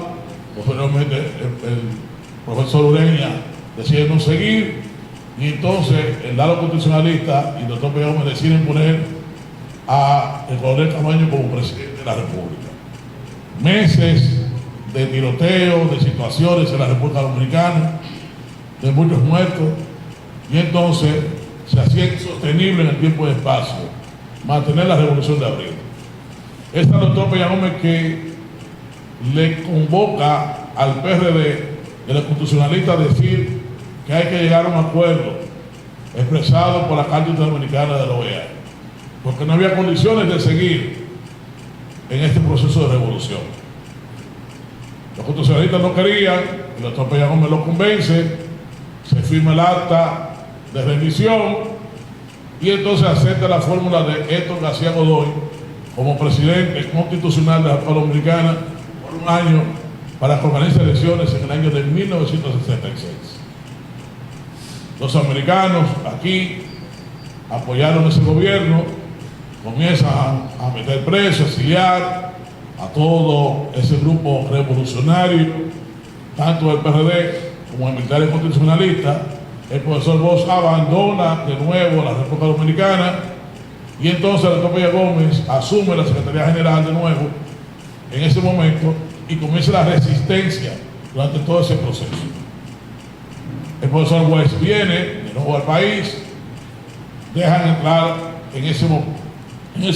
Posteriormente el profesor Ureña decide no seguir, y entonces el lado constitucionalista y el doctor Peña Gómez deciden poner a el coronel Camaño como presidente de la República. Meses de tiroteo, de situaciones en la República Dominicana, de muchos muertos, y entonces se hacía insostenible en el tiempo y espacio mantener la Revolución de Abril. Es el doctor Peña Gómez que le convoca al PRD y a los constitucionalistas a decir que hay que llegar a un acuerdo expresado por la Carta Interamericana de la OEA, porque no había condiciones de seguir en este proceso de revolución. Los constitucionalistas no querían, el doctor Peña Gómez lo convence, se firma el acta de rendición y entonces acepta la fórmula de Héctor García Godoy como presidente constitucional de la República Dominicana por un año para que organice elecciones en el año de 1966. Los americanos aquí apoyaron ese gobierno, comienzan a meter presos, a exiliar a todo ese grupo revolucionario, tanto el PRD como el militares constitucionalistas. El profesor Bosch abandona de nuevo la República Dominicana y entonces el doctor Peña Gómez asume la Secretaría General de nuevo en ese momento y comienza la resistencia durante todo ese proceso. El profesor West viene de nuevo al país, dejan entrar en ese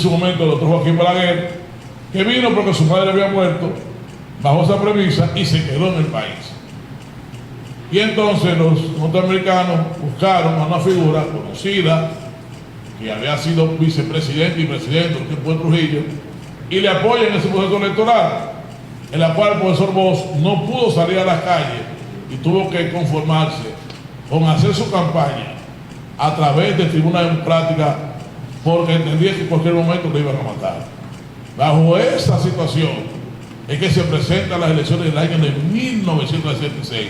momento el doctor Joaquín Balaguer, que vino porque su padre había muerto bajo esa premisa y se quedó en el país. Y entonces los norteamericanos buscaron a una figura conocida que había sido vicepresidente y presidente del tiempo de Trujillo y le apoyan en ese proceso electoral, en la cual el profesor Bosch no pudo salir a las calles y tuvo que conformarse con hacer su campaña a través de tribuna democrática porque entendía que en cualquier momento lo iban a matar. Bajo esa situación es que se presentan las elecciones del año de 1966,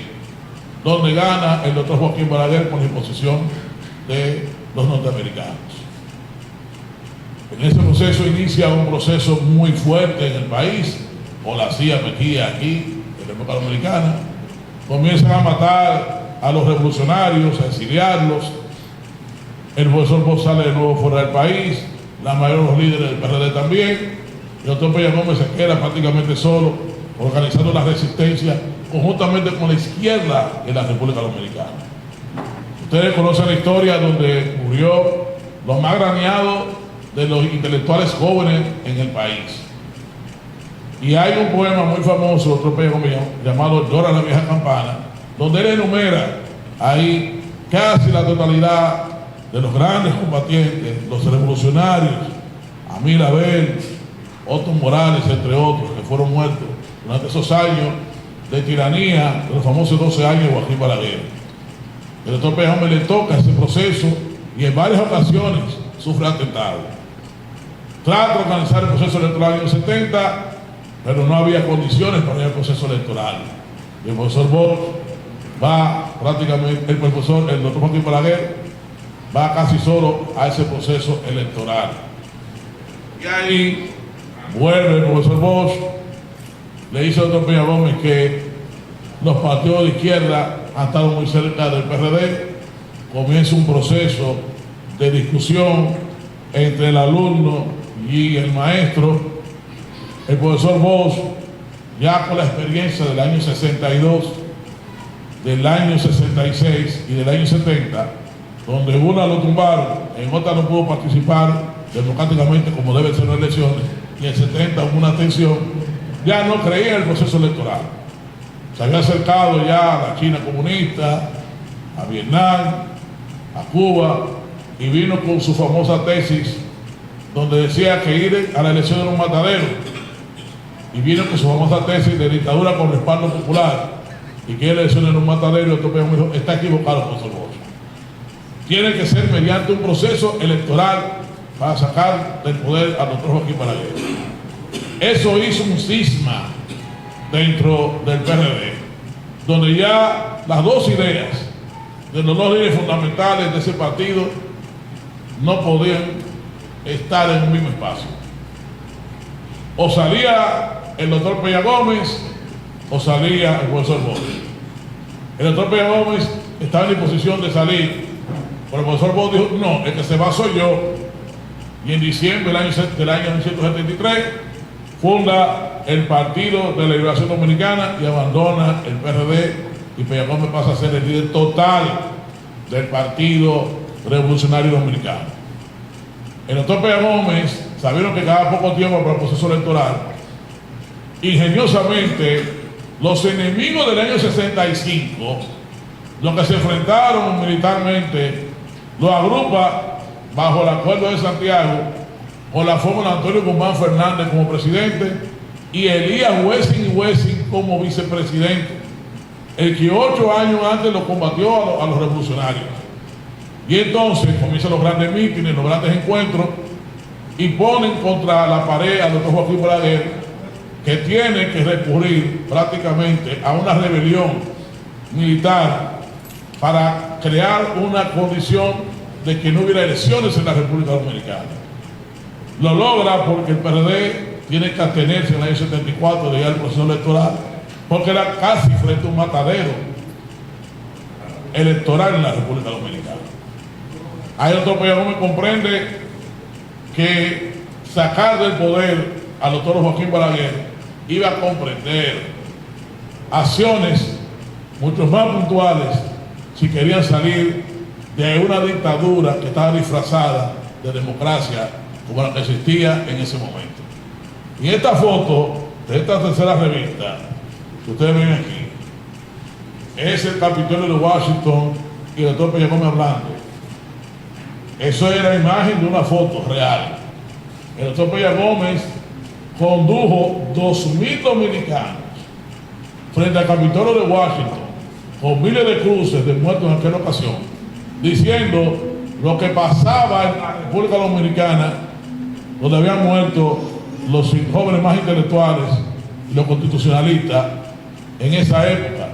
donde gana el doctor Joaquín Balaguer por la imposición de los norteamericanos. En ese proceso inicia un proceso muy fuerte en el país, o la CIA metía aquí, en la República Dominicana, comienzan a matar a los revolucionarios, a exiliarlos. El profesor Bosch sale de nuevo fuera del país, la mayoría de los líderes del PRD también, y el doctor Peña Gómez se queda prácticamente solo, organizando la resistencia conjuntamente con la izquierda en la República Dominicana. Ustedes conocen la historia donde murió los más graneados de los intelectuales jóvenes en el país. Y hay un poema muy famoso, doctor Peña Gómez, llamado Llora la vieja campana, donde él enumera ahí casi la totalidad de los grandes combatientes, los revolucionarios, Amíl Abel, Otto Morales, entre otros, que fueron muertos durante esos años de tiranía, de los famosos 12 años de Joaquín Balaguer. El doctor Peña Gómez le toca ese proceso y en varias ocasiones sufre atentados. Trata de organizar el proceso electoral en los 70, pero no había condiciones para el proceso electoral. Y el profesor Bosch va prácticamente, el doctor Joaquín Balaguer va casi solo a ese proceso electoral. Y ahí vuelve el profesor Bosch, le dice al doctor Peña Gómez que los partidos de izquierda han estado muy cerca del PRD, comienza un proceso de discusión entre el alumno y el maestro. El profesor Bosch, ya con la experiencia del año 62, del año 66 y del año 70, donde una lo tumbaron, en otra no pudo participar democráticamente como deben ser las elecciones, y en 70 hubo una tensión, ya no creía en el proceso electoral. Se había acercado ya a la China comunista, a Vietnam, a Cuba, y vino con su famosa tesis donde decía que ir a la elección era un matadero, y vino con su famosa tesis de dictadura con respaldo popular, y que la elección era un matadero. Y el doctor me dijo, está equivocado, profesor Bosch. Tiene que ser mediante un proceso electoral para sacar del poder al doctor Joaquín Balaguer. Eso hizo un cisma dentro del PRD, donde ya las dos ideas de los dos líderes fundamentales de ese partido no podían estar en un mismo espacio. O salía el doctor Peña Gómez o salía el profesor Bosch. El doctor Peña Gómez estaba en disposición de salir, pero el profesor Bosch dijo, no, el que se va soy yo. Y en diciembre del año 1973 funda el Partido de la Liberación Dominicana y abandona el PRD, y Peña Gómez pasa a ser el líder total del Partido Revolucionario Dominicano. el doctor Peña Gómez, sabieron que quedaba poco tiempo para el proceso electoral, ingeniosamente, los enemigos del año 65, los que se enfrentaron militarmente, los agrupa bajo el Acuerdo de Santiago, con la fórmula de Antonio Guzmán Fernández como presidente y Elías Wessing como vicepresidente, el que 8 años antes lo combatió a los revolucionarios. Y entonces comienzan los grandes mítines, los grandes encuentros, y ponen contra la pared al doctor Joaquín Balaguer, que tiene que recurrir prácticamente a una rebelión militar para crear una condición de que no hubiera elecciones en la República Dominicana. Lo logra porque el PRD tiene que atenerse en el año 74 de ir al proceso electoral, porque era casi frente a un matadero electoral en la República Dominicana. Ahí el doctor Peña Gómez comprende que sacar del poder al doctor Joaquín Balaguer iba a comprender acciones mucho más puntuales si querían salir de una dictadura que estaba disfrazada de democracia como la que existía en ese momento. Y esta foto de esta tercera revista que ustedes ven aquí es el Capitolio de Washington y el doctor Peña Gómez hablando. Eso es la imagen de una foto real. El doctor Peña Gómez condujo 2.000 dominicanos frente al Capitolio de Washington con miles de cruces de muertos en aquella ocasión, diciendo lo que pasaba en la República Dominicana, donde habían muerto los jóvenes más intelectuales y los constitucionalistas en esa época,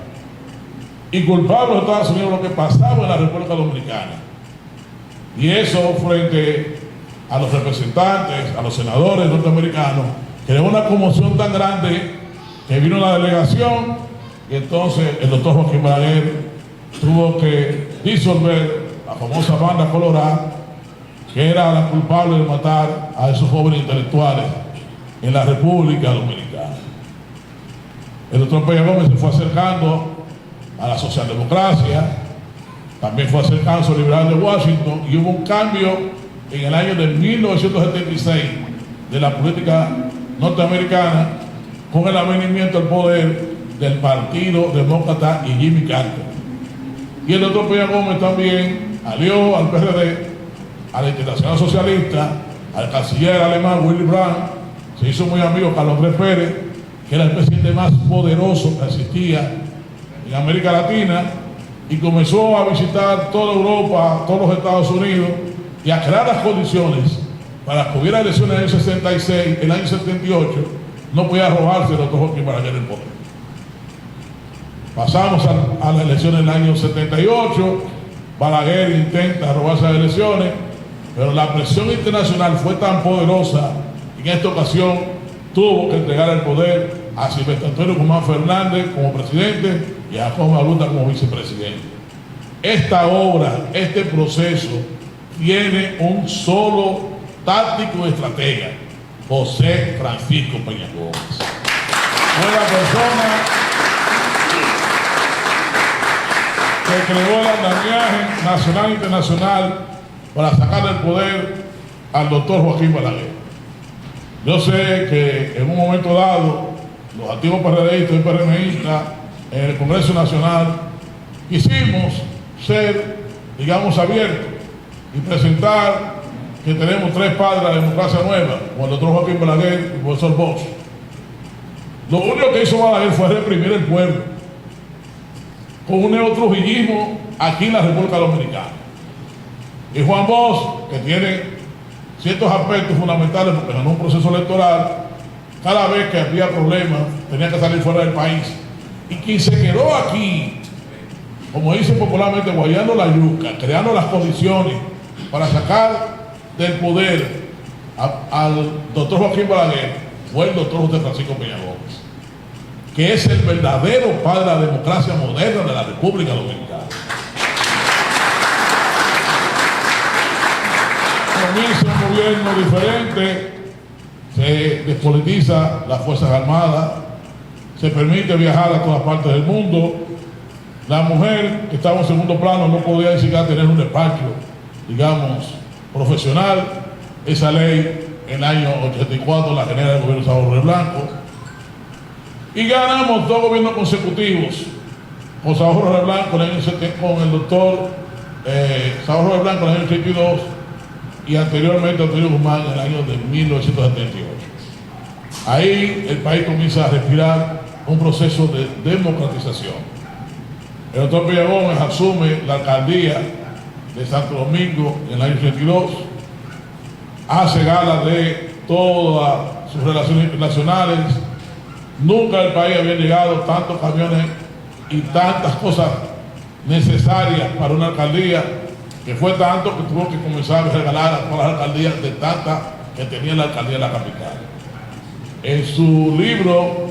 y culpar a los Estados Unidos de lo que pasaba en la República Dominicana. Y eso frente a los representantes, a los senadores norteamericanos, creó una conmoción tan grande que vino la delegación y entonces el doctor Joaquín Balaguer tuvo que disolver la famosa banda colorada, que era la culpable de matar a esos jóvenes intelectuales en la República Dominicana. El doctor Peña Gómez se fue acercando a la socialdemocracia, también fue acercándose al liberal de Washington, y hubo un cambio en el año de 1976 de la política norteamericana con el avenimiento al poder del Partido Demócrata y Jimmy Carter. Y el doctor Peña Gómez también alió al PRD, a la Internacional Socialista, al canciller alemán Willy Brandt, se hizo muy amigo Carlos Andrés Pérez, que era el presidente más poderoso que existía en América Latina, y comenzó a visitar toda Europa, todos los Estados Unidos, y a crear las condiciones para que hubiera elecciones en el 66, el año 78, no podía robarse el doctor Joaquín Balaguer el poder. Pasamos a las elecciones del año 78, Balaguer intenta robarse las elecciones, pero la presión internacional fue tan poderosa, en esta ocasión tuvo que entregar el poder a Silvestre Antonio Guzmán Fernández como presidente y a Jacobo Malunda como vicepresidente. Esta obra, este proceso, tiene un solo táctico y estratega, José Francisco Peña Gómez. Fue la persona que creó el andamiaje nacional e internacional para sacar del poder al doctor Joaquín Balaguer. Yo sé que en un momento dado, los antiguos PRDistas y PRMistas en el Congreso Nacional quisimos ser, digamos, abiertos y presentar que tenemos 3 padres de la democracia nueva, como el doctor Joaquín Balaguer y el profesor Bosch. Lo único que hizo Balaguer fue reprimir el pueblo con un neotrujillismo aquí en la República Dominicana. Y Juan Bosch, que tiene ciertos aspectos fundamentales porque ganó un proceso electoral, cada vez que había problemas tenía que salir fuera del país. Y quien se quedó aquí, como dicen popularmente, guayando la yuca, creando las condiciones para sacar del poder al doctor Joaquín Balaguer, fue el doctor José Francisco Peña Gómez, que es el verdadero padre de la democracia moderna de la República Dominicana. Comienza un gobierno diferente, se despolitiza las Fuerzas Armadas, se permite viajar a todas partes del mundo. La mujer que estaba en segundo plano no podía ni siquiera tener un despacho, digamos, profesional. esa ley en el año 84, la genera el gobierno de Sábado Jorge Blanco, y ganamos 2 gobiernos consecutivos con Sábado Jorge Blanco con el doctor Sábado Jorge Blanco en el año 82 y anteriormente Antonio Guzmán en el año de 1978. Ahí el país comienza a respirar un proceso de democratización. El doctor Peña Gómez asume la alcaldía de Santo Domingo en el año 82, hace gala de todas sus relaciones internacionales. Nunca el país había llegado tantos camiones y tantas cosas necesarias para una alcaldía, que fue tanto que tuvo que comenzar a regalar a todas las alcaldías de tantas que tenía la alcaldía de la capital. En su libro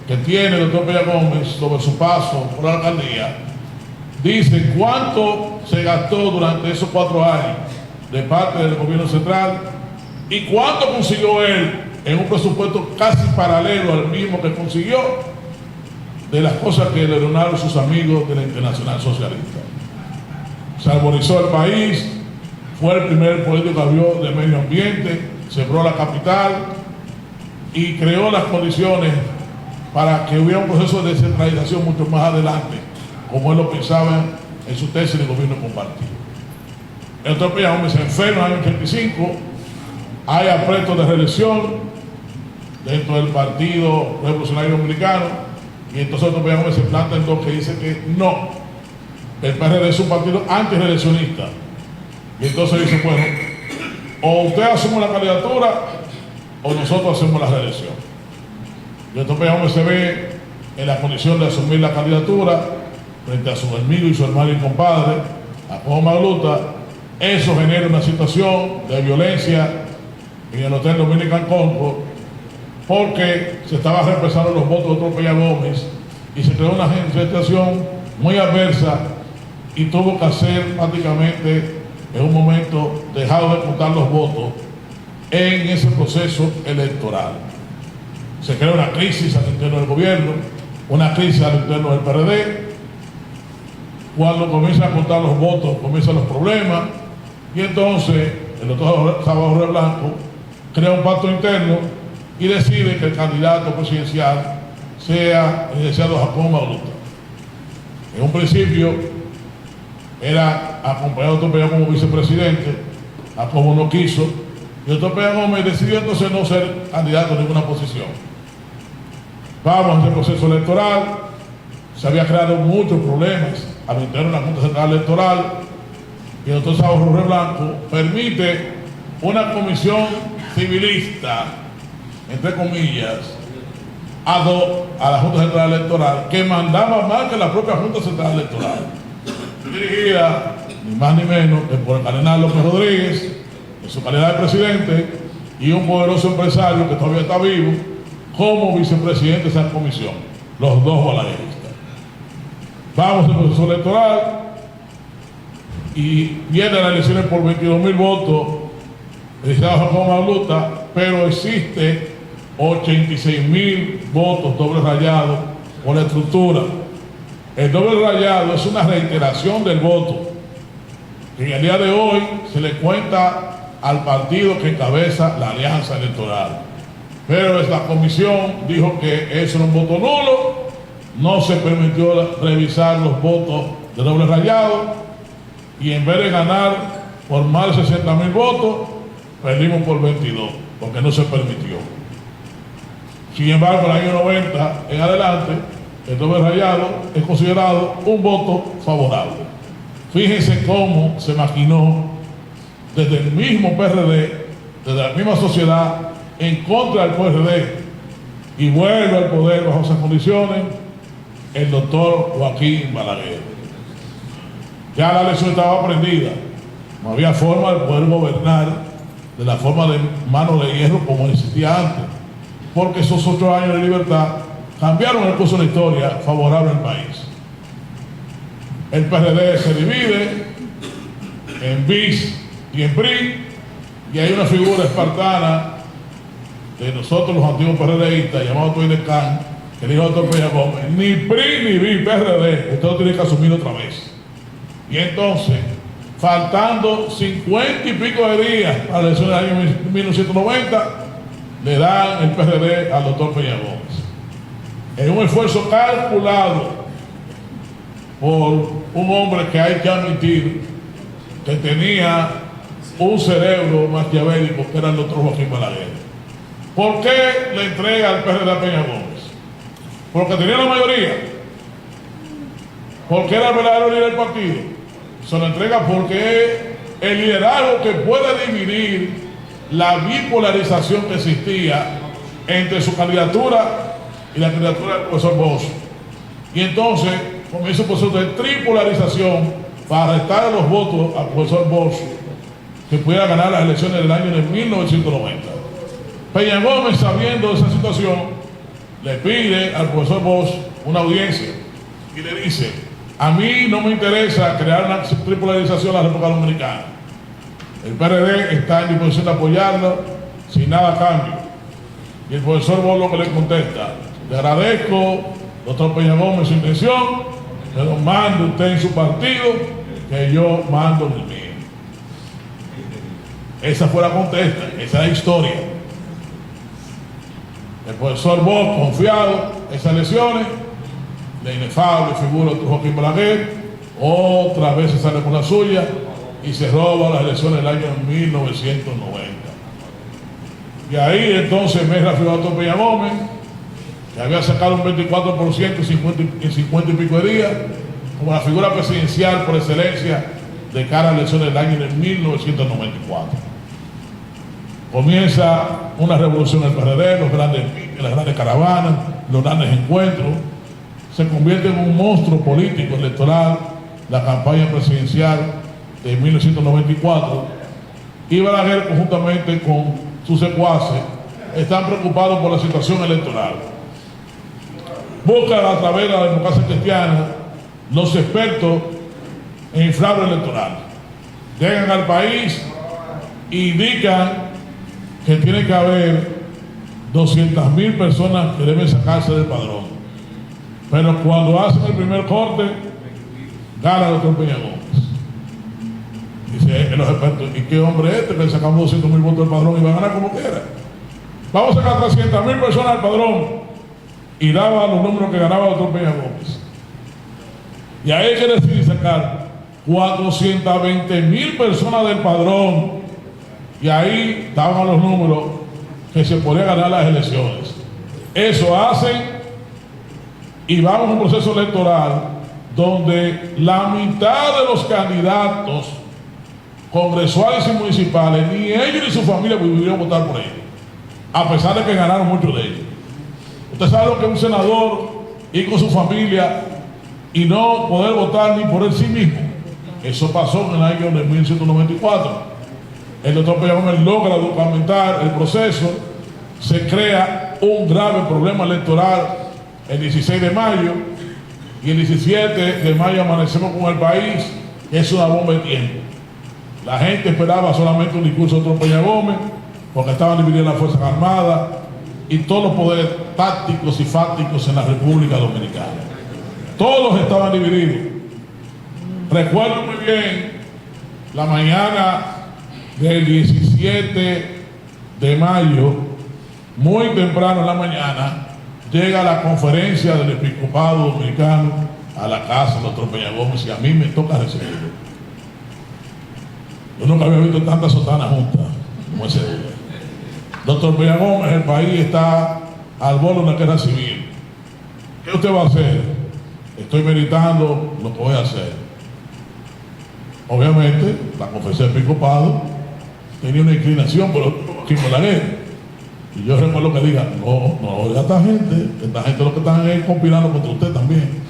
que tiene el doctor Peña Gómez sobre su paso por la alcaldía, dice cuánto se gastó durante esos 4 años de parte del gobierno central y cuánto consiguió él en un presupuesto casi paralelo al mismo que consiguió de las cosas que le donaron sus amigos de la Internacional Socialista. Se arborizó el país, fue el primer político que habló de medio ambiente, sembró la capital y creó las condiciones para que hubiera un proceso de descentralización mucho más adelante, como él lo pensaba en su tesis de gobierno compartido. El doctor Peña Gómez se enferma en el año 85, hay apretos de reelección dentro del Partido Revolucionario Dominicano, y entonces el doctor Peña Gómez se planta en 2 que dice que no, el PRD es un partido antireeleccionista. Y entonces dice, bueno, o usted asume la candidatura o nosotros hacemos la reelección. Y el doctor Peña Gómez se ve en la condición de asumir la candidatura frente a su amigo y su hermano y compadre, a Juan Magluta. Eso genera una situación de violencia en el Hotel Dominican Concord, porque se estaban represando los votos del doctor Peña Gómez y se creó una situación muy adversa y tuvo que hacer prácticamente en un momento dejado de contar los votos en ese proceso electoral. Se crea una crisis al interno del gobierno, una crisis al interno del PRD. Cuando comienzan a contar los votos, comienzan los problemas, y entonces el doctor Sábado Jorge Blanco crea un pacto interno y decide que el candidato presidencial sea el licenciado Jacobo Magluta. En un principio era acompañado del doctor Peña como vicepresidente, Jacobo no quiso, y el doctor Peña Gómez decidió entonces no ser candidato a ninguna posición. Vamos al proceso electoral, se había creado muchos problemas al interior de la Junta Central Electoral, y el doctor Sábado Jorge Blanco permite una comisión civilista, entre comillas, ad hoc a la Junta Central Electoral, que mandaba más que la propia Junta Central Electoral, dirigida ni más ni menos que por el cardenal López Rodríguez, en su calidad de presidente, y un poderoso empresario que todavía está vivo, como vicepresidente de esa comisión, los 2 balagueristas. Vamos al proceso electoral y vienen las elecciones por 22.000 votos, el licenciado Jacobo Magluta, pero existe 86.000 votos doble rayados por la estructura. El doble rayado es una reiteración del voto, que en el día de hoy se le cuenta al partido que encabeza la alianza electoral. Pero esta comisión dijo que eso era un voto nulo, no se permitió revisar los votos de doble rayado, y en vez de ganar por más de 60.000 votos, perdimos por 22, porque no se permitió. Sin embargo, en el año 90 en adelante, el doble rayado es considerado un voto favorable. Fíjense cómo se maquinó desde el mismo PRD, desde la misma sociedad, en contra del PRD, y vuelve al poder bajo esas condiciones el doctor Joaquín Balaguer. Ya la lección estaba aprendida, no había forma de poder gobernar de la forma de mano de hierro como existía antes, porque esos 8 años de libertad cambiaron el curso de la historia favorable al país. El PRD se divide en BIS y en PRI, y hay una figura espartana de nosotros los antiguos PRDistas, llamado Toy de Can, que dijo al doctor Peña Gómez: ni PRI ni BIS, PRD, usted lo tiene que asumir otra vez. Y entonces faltando 50 y pico de días a la elección del año 1990, le dan el PRD al doctor Peña Gómez. En un esfuerzo calculado por un hombre que hay que admitir que tenía un cerebro maquiavélico, que era el doctor Joaquín Balaguer. ¿Por qué le entrega el PRD a Peña Gómez? Porque tenía la mayoría. Porque era el verdadero líder del partido. Se lo entrega porque es el liderazgo que puede dividir la bipolarización que existía entre su candidatura y la candidatura del profesor Bosch. Y entonces comienza un proceso de tripolarización para restar los votos al profesor Bosch, que pudiera ganar las elecciones del año de 1990. Peña Gómez, sabiendo de esa situación, le pide al profesor Bosch una audiencia y le dice: a mí no me interesa crear una tripolarización en la República Dominicana. El PRD está en disposición de apoyarlo sin nada a cambio. Y el profesor Bosch lo que le contesta: le agradezco, doctor Peña Gómez, su intención, pero mande usted en su partido, que yo mando en el mío. Esa fue la contesta, esa es la historia. El profesor Bosch, confiado en esas elecciones, la inefable figura de Joaquín Balaguer, otra vez se sale con la suya y se roba las elecciones del año 1990. Y ahí entonces me reafirmó el doctor Peña Gómez, que había sacado un 24% en 50 y pico de días, como la figura presidencial por excelencia de cara a las elecciones del año de 1994. Comienza una revolución en el PRD, las grandes caravanas, los grandes encuentros. Se convierte en un monstruo político electoral la campaña presidencial de 1994. Y Balaguer, conjuntamente con sus secuaces, están preocupados por la situación electoral. Buscan a través de la democracia cristiana los expertos en fraude electoral. Llegan al país e indican que tiene que haber 200.000 personas que deben sacarse del padrón. Pero cuando hacen el primer corte, gana el doctor Peña Gómez. Dice los expertos: ¿y qué hombre es este que le sacamos 200.000 votos del padrón y va a ganar como quiera? Vamos a sacar 300.000 personas del padrón. Y daba los números que ganaba el doctor Peña Gómez. Y ahí que decidir sacar 420.000 personas del padrón. Y ahí daban los números que se podían ganar las elecciones. Eso hacen y vamos a un proceso electoral donde la mitad de los candidatos congresuales y municipales, ni ellos ni su familia pudieron votar por ellos, a pesar de que ganaron muchos de ellos. Usted sabe lo que es un senador ir con su familia y no poder votar ni por él sí mismo. Eso pasó en el año de 1994. El doctor Peña Gómez logra documentar el proceso, se crea un grave problema electoral el 16 de mayo y el 17 de mayo amanecemos con el país, que es una bomba de tiempo. La gente esperaba solamente un discurso del doctor Peña Gómez, porque estaban divididas las Fuerzas Armadas y todos los poderes tácticos y fácticos en la República Dominicana. Todos estaban divididos. Recuerdo muy bien la mañana del 17 de mayo, muy temprano en la mañana, llega la conferencia del Episcopado Dominicano a la casa del doctor Peña Gómez y a mí me toca recibirlo. Yo nunca había visto tantas sotanas juntas como ese día. Doctor Peña Gómez, el país está al borde de una guerra civil. ¿Qué usted va a hacer? Estoy meditando lo que voy a hacer. Obviamente, la conferencia del Episcopado tenía una inclinación por Joaquín Balaguer. Y yo recuerdo que diga: no oiga a esta gente lo que están es conspirando contra usted también.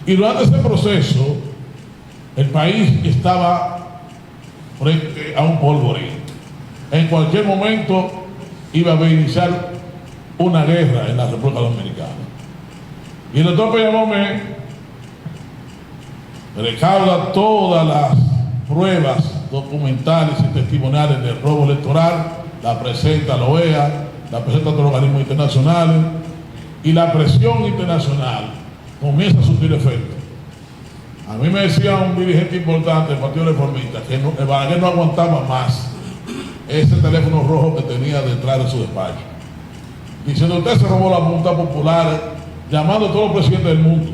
Y durante ese proceso, el país estaba frente a un polvorín. En cualquier momento iba a iniciar una guerra en la República Dominicana. Y el doctor Peña Gómez recauda todas las pruebas documentales y testimoniales del robo electoral, la presenta a la OEA, la presenta a otros organismos internacionales, y la presión internacional comienza a surtir efecto. A mí me decía un dirigente importante del Partido Reformista que Balaguer no aguantaba más ese teléfono rojo que tenía detrás de su despacho, diciendo: usted se robó la voluntad popular, llamando a todos los presidentes del mundo.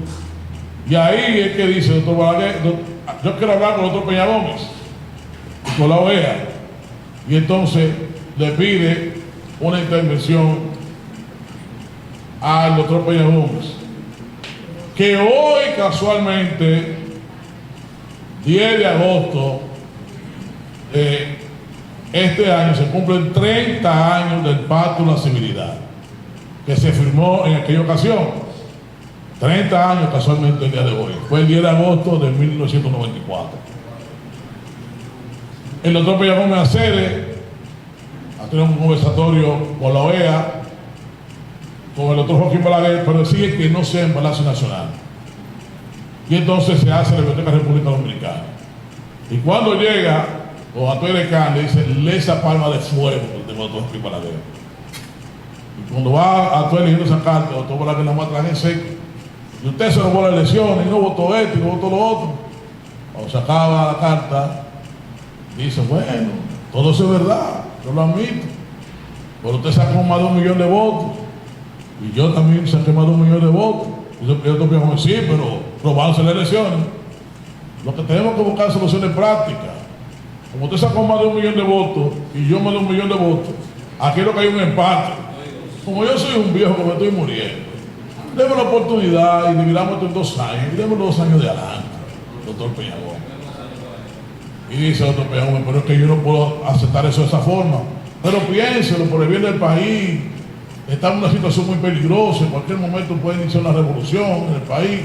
Y ahí es que dice: doctor Balaguer, yo quiero hablar con el doctor Peña Gómez y con la OEA. Y entonces le pide una intervención al doctor Peña Gómez, que hoy casualmente, 10 de agosto de este año, se cumplen 30 años del Pacto de la Civilidad que se firmó en aquella ocasión. 30 años casualmente el día de hoy. Fue el 10 de agosto de 1994. El doctor Peña Gómez accede a tener un conversatorio con la OEA, con el doctor Joaquín Balaguer, pero decide que no sea en Palacio Nacional. Y entonces se hace en la Biblioteca República Dominicana. Y cuando llega, con Antonio Lecán le dice: lee esa palma de fuego que tengo el doctor Joaquín Balaguer. Y cuando va a Antonio leyendo esa carta, el doctor Balaguer la muestra en seco: y usted se robó las elecciones y no votó esto y no votó lo otro. Cuando se acaba la carta, dice: bueno, todo eso es verdad, yo lo admito, pero usted sacó más de 1 millón de votos y yo también saqué más de 1 millón de votos. Y yo también sí, pero robarse las elecciones. Lo que tenemos que buscar soluciones prácticas. Como usted sacó más de 1 millón de votos y yo más de 1 millón de votos, aquí lo que hay un empate. Como yo soy un viejo que me estoy muriendo, demos la oportunidad y dividamos esto en 2 años, y demos 2 años de adelante, doctor Peña Gómez. Y dice el doctor Peña Gómez: pero es que yo no puedo aceptar eso de esa forma. Pero piénselo, por el bien del país. Está en una situación muy peligrosa, en cualquier momento puede iniciar una revolución en el país.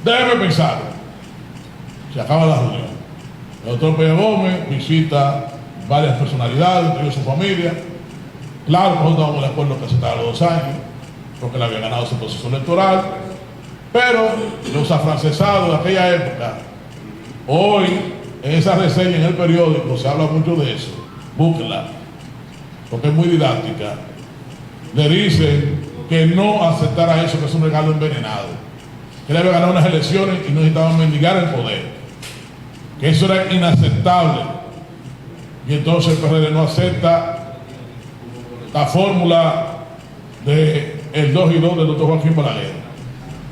Déjeme pensar. Se acaba la reunión. El doctor Peña Gómez visita varias personalidades, entre ellos su familia. Claro que nosotros estábamos de acuerdo que aceptara los 2 años, porque le había ganado su proceso electoral, pero los afrancesados de aquella época, hoy en esa reseña en el periódico se habla mucho de eso, búsquenla, porque es muy didáctica. Le dicen que no aceptara eso, que es un regalo envenenado, que le había ganado unas elecciones y no necesitaban mendigar el poder, que eso era inaceptable. Y entonces el PRD no acepta la fórmula de el 2 y 2 del doctor Joaquín Balaguer,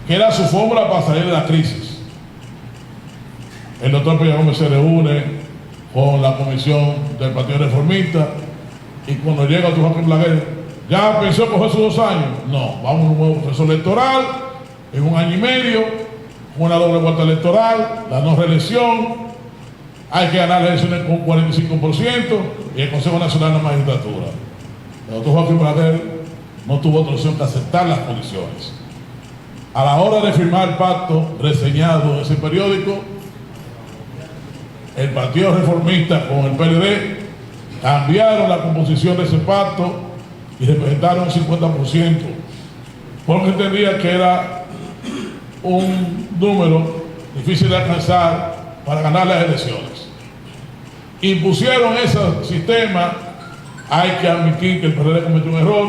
que era su fórmula para salir de la crisis. El doctor Peña Gómez se reúne con la comisión del Partido Reformista y cuando llega el doctor Joaquín Balaguer: ¿ya pensó coger sus 2 años? No, vamos a un nuevo proceso electoral en 1 año y medio, con una doble vuelta electoral, la no reelección, hay que ganar las elecciones con 45% y el Consejo Nacional de la Magistratura. El doctor Joaquín Balaguer no tuvo otra opción que aceptar las condiciones. A la hora de firmar el pacto reseñado en ese periódico, el Partido Reformista con el PLD cambiaron la composición de ese pacto y representaron un 50%, porque entendía que era un número difícil de alcanzar para ganar las elecciones. Impusieron ese sistema. Hay que admitir que el PRD cometió un error,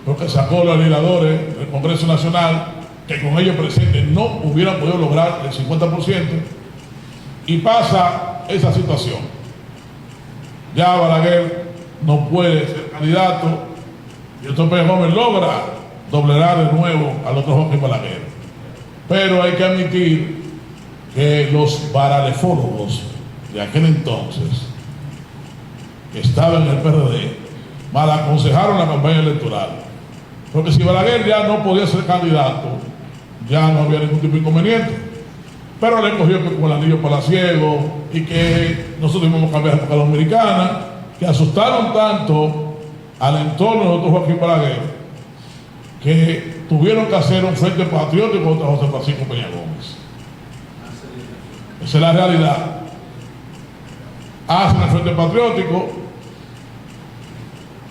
porque sacó los legisladores del Congreso Nacional, que con ellos presentes no hubieran podido lograr el 50%, y pasa esa situación. Ya Balaguer no puede ser candidato, y el doctor Peña Gómez logra doblegar de nuevo al doctor Joaquín Balaguer. Pero hay que admitir que los baralefólogos de aquel entonces, que estaban en el PRD, mal aconsejaron la campaña electoral. Porque si Balaguer ya no podía ser candidato, ya no había ningún tipo de inconveniente. Pero le cogió que con el anillo palaciego y que nosotros íbamos a cambiar la época dominicana, que asustaron tanto al entorno del doctor Joaquín Balaguer, que tuvieron que hacer un frente patriótico contra José Francisco Peña Gómez. Esa es la realidad. Hacen el frente patriótico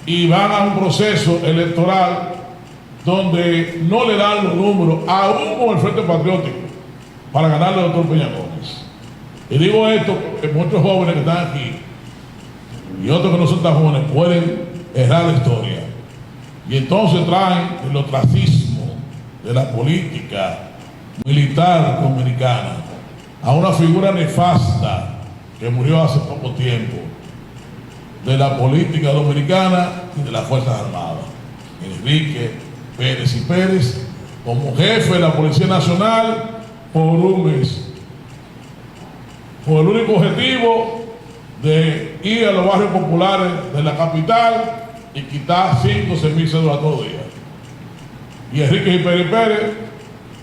y van a un proceso electoral donde no le dan los números, aún con el frente patriótico, para ganarle al doctor Peña Gómez. Y digo esto porque muchos jóvenes que están aquí y otros que no son tan jóvenes pueden errar la historia. Y entonces traen el ostracismo de la política militar dominicana a una figura nefasta que murió hace poco tiempo de la política dominicana y de las Fuerzas Armadas, Enrique Pérez y Pérez, como jefe de la Policía Nacional por un mes, con el único objetivo de ir a los barrios populares de la capital y quitar 5 o 6 mil cédulas todos los días. Y Enrique Pérez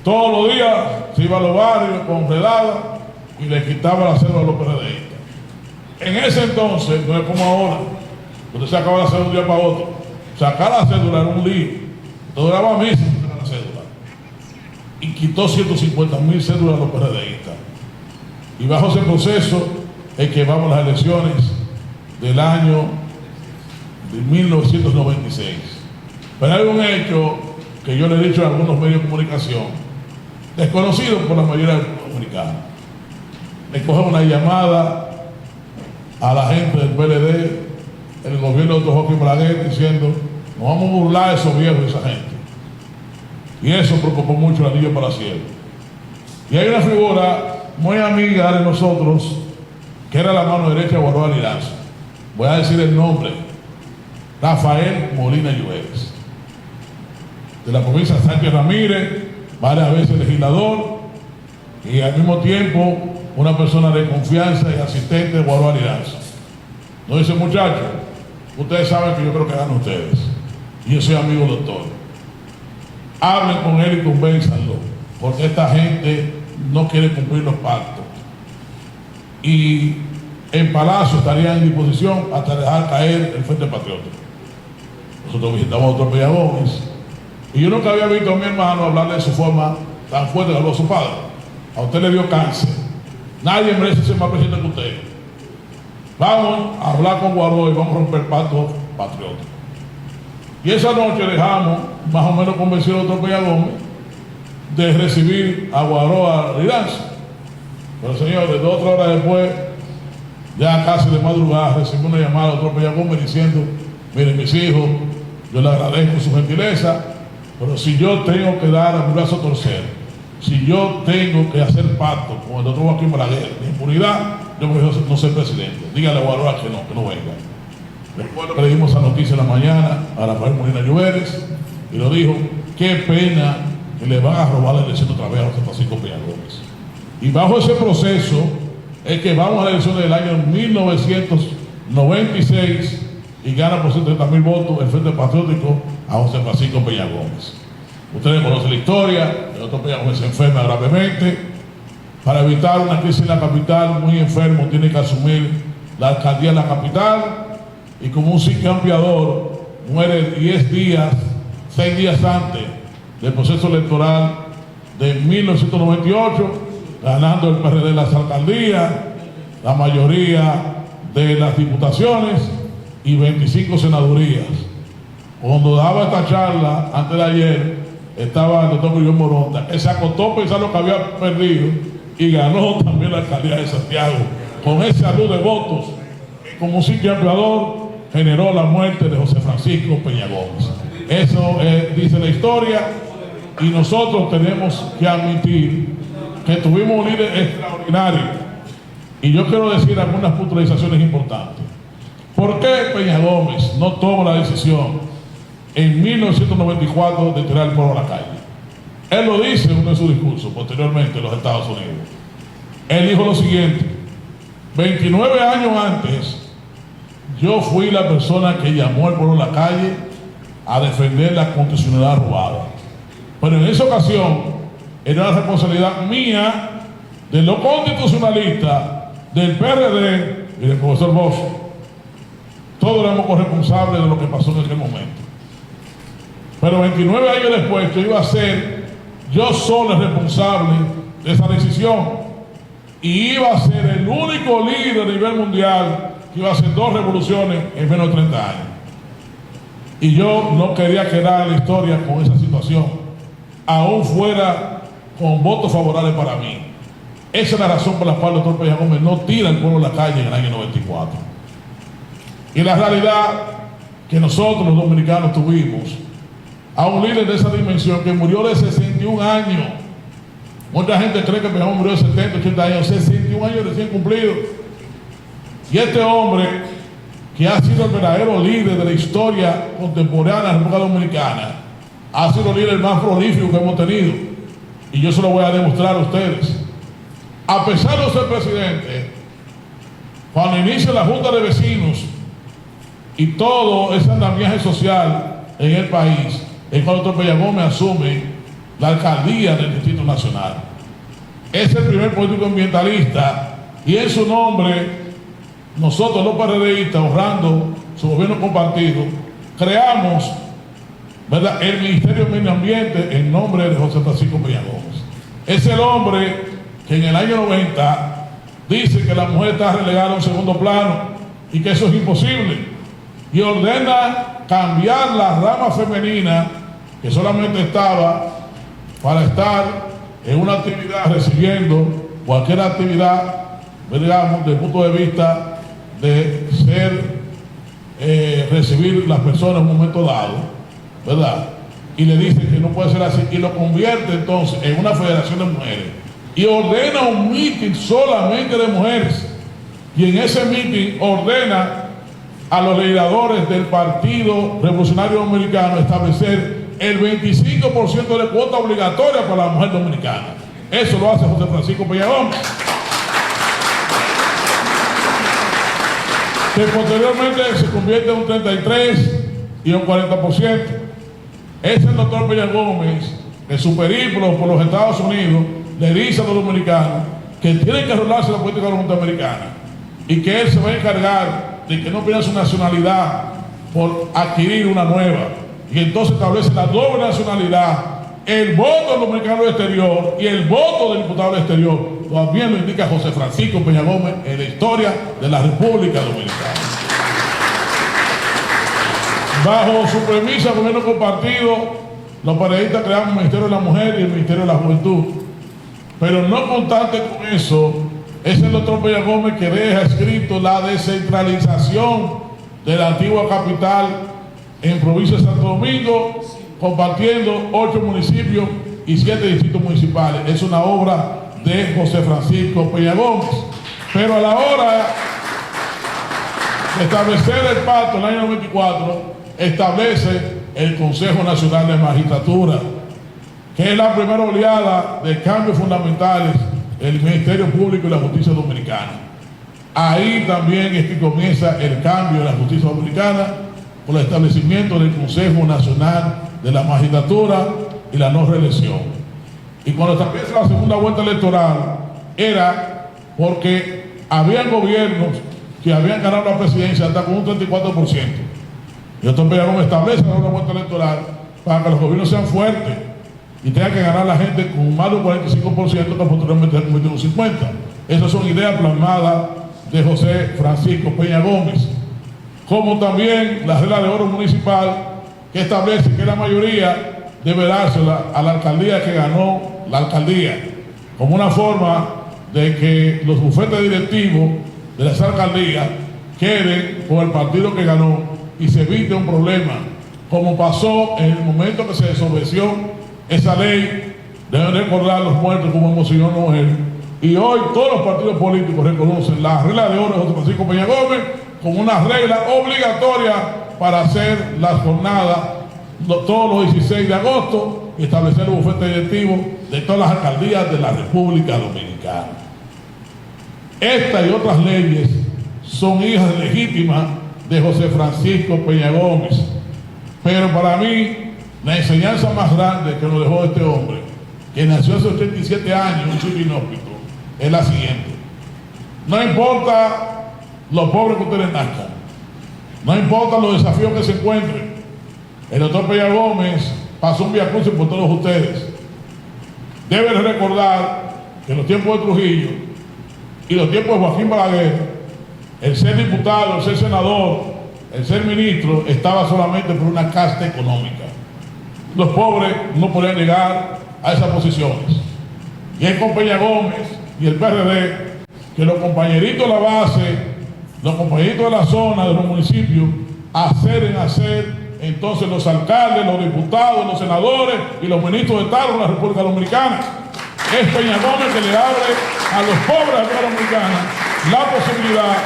todos los días se iba a los barrios con redadas y le quitaba la cédula a los PRDistas. En ese entonces, no es como ahora, usted se acaba la cédula de un día para otro. Sacar la cédula era un lío. Todo duraba meses sacar la cédula. Y quitó 150.000 cédulas a los PRDistas. Y bajo ese proceso es que vamos a las elecciones del año de 1996. Pero hay un hecho que yo le he dicho a algunos medios de comunicación, desconocido por la mayoría de los dominicanos. Le cogen una llamada a la gente del PLD, el gobierno de Dr. Joaquín Balaguer, diciendo: nos vamos a burlar de esos viejos, de esa gente. Y eso preocupó mucho a Anillo Palaciego. Y hay una figura muy amiga de nosotros, que era la mano derecha de Guaroa Liranzo. Voy a decir el nombre: Rafael Molina Lluveres, de la provincia de Sánchez Ramírez, varias veces legislador, y al mismo tiempo una persona de confianza y asistente de Guaroa Liranzo. No dice: muchachos, ustedes saben que yo creo que ganan ustedes, y yo soy amigo del doctor. Hablen con él y convénzanlo, porque esta gente no quiere cumplir los pactos. Y en Palacio estaría en disposición hasta dejar caer el Frente Patriótico. Nosotros visitamos a Dr. Peña Gómez, y yo nunca había visto a mi hermano hablarle de su forma tan fuerte que habló a su padre. A usted le dio cáncer. Nadie merece ser más presidente que usted. Vamos a hablar con Guaroa y vamos a romper el pacto patriótico. Y esa noche dejamos más o menos convencido al doctor Peña Gómez de recibir a Guaroa Liranzo. Pero señores, 2 o 3 horas después, ya casi de madrugada, recibí una llamada al doctor Peña Gómez diciendo: miren, mis hijos, yo le agradezco su gentileza, pero si yo tengo que dar a mi brazo a torcer, si yo tengo que hacer pacto con el doctor Joaquín Balaguer de impunidad, yo prefiero no ser presidente. Dígale a Guaroa que no venga. Recuerdo que le dimos esa noticia en la mañana a Rafael Molina Lluveres y lo dijo: qué pena que le van a robar la elección otra vez a José Francisco Peña Gómez. Y bajo ese proceso es que vamos a la elección del año 1996 y gana por 130.000 votos el Frente Patriótico a José Francisco Peña Gómez. Ustedes conocen la historia: el doctor Peña Gómez se enferma gravemente. Para evitar una crisis en la capital, muy enfermo, tiene que asumir la alcaldía de la capital, y como un campeador muere 6 días antes del proceso electoral de 1998, ganando el PRD las alcaldías, la mayoría de las diputaciones y 25 senadurías. Cuando daba esta charla antes de ayer, estaba el doctor Guillermo Moronta, que se acostó a pensar lo que había perdido y ganó también la alcaldía de Santiago con ese salud de votos que como un campeador generó la muerte de José Francisco Peña Gómez. Eso dice la historia, y nosotros tenemos que admitir que tuvimos un líder extraordinario. Y yo quiero decir algunas puntualizaciones importantes. ¿Por qué Peña Gómez no toma la decisión en 1994 de tirar el pueblo a la calle? Él lo dice en uno de sus discursos posteriormente en los Estados Unidos. Él dijo lo siguiente: 29 años antes, yo fui la persona que llamó al pueblo a la calle a defender la constitucionalidad robada. Pero en esa ocasión era la responsabilidad mía, de los constitucionalistas, del PRD y del profesor Bosch. Todos éramos corresponsables de lo que pasó en aquel momento. Pero 29 años después, yo iba a ser yo solo el responsable de esa decisión. Y iba a ser el único líder a nivel mundial que iba a hacer 2 revoluciones en menos de 30 años. Y yo no quería quedar en la historia con esa situación, aún fuera con votos favorables para mí. Esa es la razón por la cual el doctor Peña Gómez no tira el pueblo a la calle en el año 94. Y la realidad que nosotros los dominicanos tuvimos a un líder de esa dimensión que murió de 61 años Mucha gente cree que Peña Gómez murió de 70, 80 años, 61 años recién cumplidos. Y este hombre, que ha sido el verdadero líder de la historia contemporánea de la República Dominicana, ha sido el líder más prolífico que hemos tenido. Y yo se lo voy a demostrar a ustedes. A pesar de ser presidente, cuando inicia la Junta de Vecinos y todo ese andamiaje social en el país, es cuando el doctor Peña Gómez asume la alcaldía del Distrito Nacional. Es el primer político ambientalista y en su nombre, nosotros los PRDistas, honrando su gobierno compartido, creamos, ¿verdad?, el Ministerio de Medio Ambiente en nombre de José Francisco Peña Gómez. Es el hombre que en el año 90 dice que la mujer está relegada a un segundo plano y que eso es imposible, y ordena cambiar la rama femenina que solamente estaba para estar en una actividad recibiendo cualquier actividad, digamos, desde el punto de vista de recibir las personas en un momento dado, ¿verdad? Y le dice que no puede ser así y lo convierte entonces en una federación de mujeres y ordena un meeting solamente de mujeres, y en ese meeting ordena a los legisladores del Partido Revolucionario Dominicano establecer el 25% de cuota obligatoria para la mujer dominicana. Eso lo hace José Francisco Peña Gómez, que posteriormente se convierte en un 33% y un 40%. Es el doctor Peña Gómez, en su periplo por los Estados Unidos, le dice a los dominicanos que tienen que arreglarse la política norteamericana y que él se va a encargar de que no pierdan su nacionalidad por adquirir una nueva, y entonces establece la doble nacionalidad, el voto del dominicano del exterior y el voto del diputado del exterior. También lo indica José Francisco Peña Gómez en la historia de la República Dominicana. Bajo su premisa de gobierno compartido, los PRDistas creamos el Ministerio de la Mujer y el Ministerio de la Juventud, pero no contante con eso, es el doctor Peña Gómez que deja escrito la descentralización de la antigua capital en provincia de Santo Domingo, compartiendo 8 municipios y 7 distritos municipales. Es una obra de José Francisco Peña Gómez. Pero a la hora de establecer el pacto en el año 94, establece el Consejo Nacional de Magistratura, que es la primera oleada de cambios fundamentales del Ministerio Público y la Justicia Dominicana. Ahí también es que comienza el cambio de la justicia dominicana con el establecimiento del Consejo Nacional de la Magistratura y la no reelección. Y cuando establece la segunda vuelta electoral era porque habían gobiernos que habían ganado la presidencia hasta con un 34%. Y otro gobierno establece la segunda vuelta electoral para que los gobiernos sean fuertes y tenga que ganar la gente con más de un 45%, que posteriormente se convierte en un 50%. Esas son ideas plasmadas de José Francisco Peña Gómez. Como también la regla de oro municipal, que establece que la mayoría debe dársela a la alcaldía que ganó la alcaldía, como una forma de que los bufetes directivos de las alcaldías queden por el partido que ganó y se evite un problema, como pasó en el momento que se desobedeció esa ley. Deben recordar los muertos como emocionó Noel, y hoy todos los partidos políticos reconocen la regla de oro de José Francisco Peña Gómez como una regla obligatoria para hacer las jornadas todos los 16 de agosto y establecer los bufetes directivos de todas las alcaldías de la República Dominicana. Estas y otras leyes son hijas legítimas de José Francisco Peña Gómez, pero para mí la enseñanza más grande que nos dejó este hombre, que nació hace 87 años en un sitio inhóspito, es la siguiente: no importa lo pobres que ustedes nazcan, no importa los desafíos que se encuentren, el doctor Peña Gómez pasó un viacrucis por todos ustedes. Deben recordar que en los tiempos de Trujillo y los tiempos de Joaquín Balaguer, el ser diputado, el ser senador, el ser ministro estaba solamente por una casta económica. Los pobres no podían llegar a esas posiciones. Y es con Peña Gómez y el PRD que los compañeritos de la base, los compañeritos de la zona, de los municipios, hacer entonces los alcaldes, los diputados, los senadores y los ministros de Estado de la República Dominicana. es Peña Gómez, que le abre a los pobres de la República Dominicana la posibilidad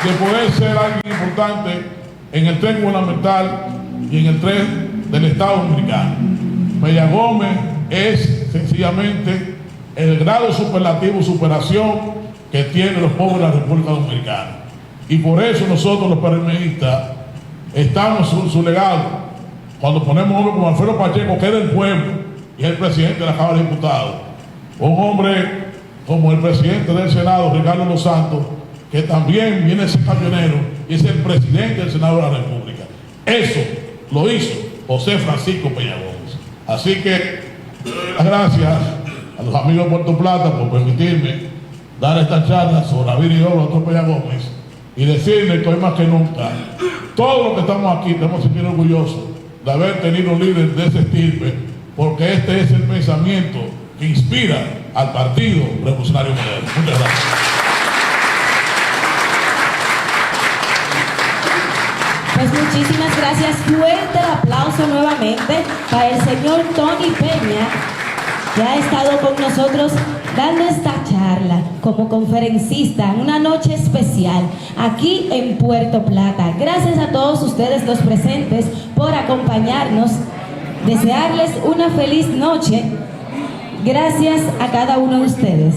de poder ser alguien importante en el tren gubernamental y en el tren del Estado Dominicano. Peña Gómez es sencillamente el grado superlativo, superación que tienen los pobres de la República Dominicana. Y por eso nosotros los PRMistas estamos en su legado. Cuando ponemos un hombre como Alfredo Pacheco, que es del pueblo y es el presidente de la Cámara de Diputados, un hombre como el presidente del Senado, Ricardo Los Santos, que también viene a ser camionero y es el presidente del Senado de la República. Eso lo hizo José Francisco Peña Gómez. Así que gracias a los amigos de Puerto Plata por permitirme dar esta charla sobre la vida y obra del doctor Peña Gómez y decirle que hoy más que nunca, todos los que estamos aquí tenemos que sentir orgullosos de haber tenido un líder de ese estirpe, porque este es el pensamiento que inspira al Partido Revolucionario Moderno. Muchas gracias. Pues muchísimas gracias. Fuerte el aplauso nuevamente para el señor Tony Peña, que ha estado con nosotros dando esta charla como conferencista en una noche especial aquí en Puerto Plata. Gracias a todos ustedes los presentes por acompañarnos. Desearles una feliz noche. Gracias a cada uno de ustedes.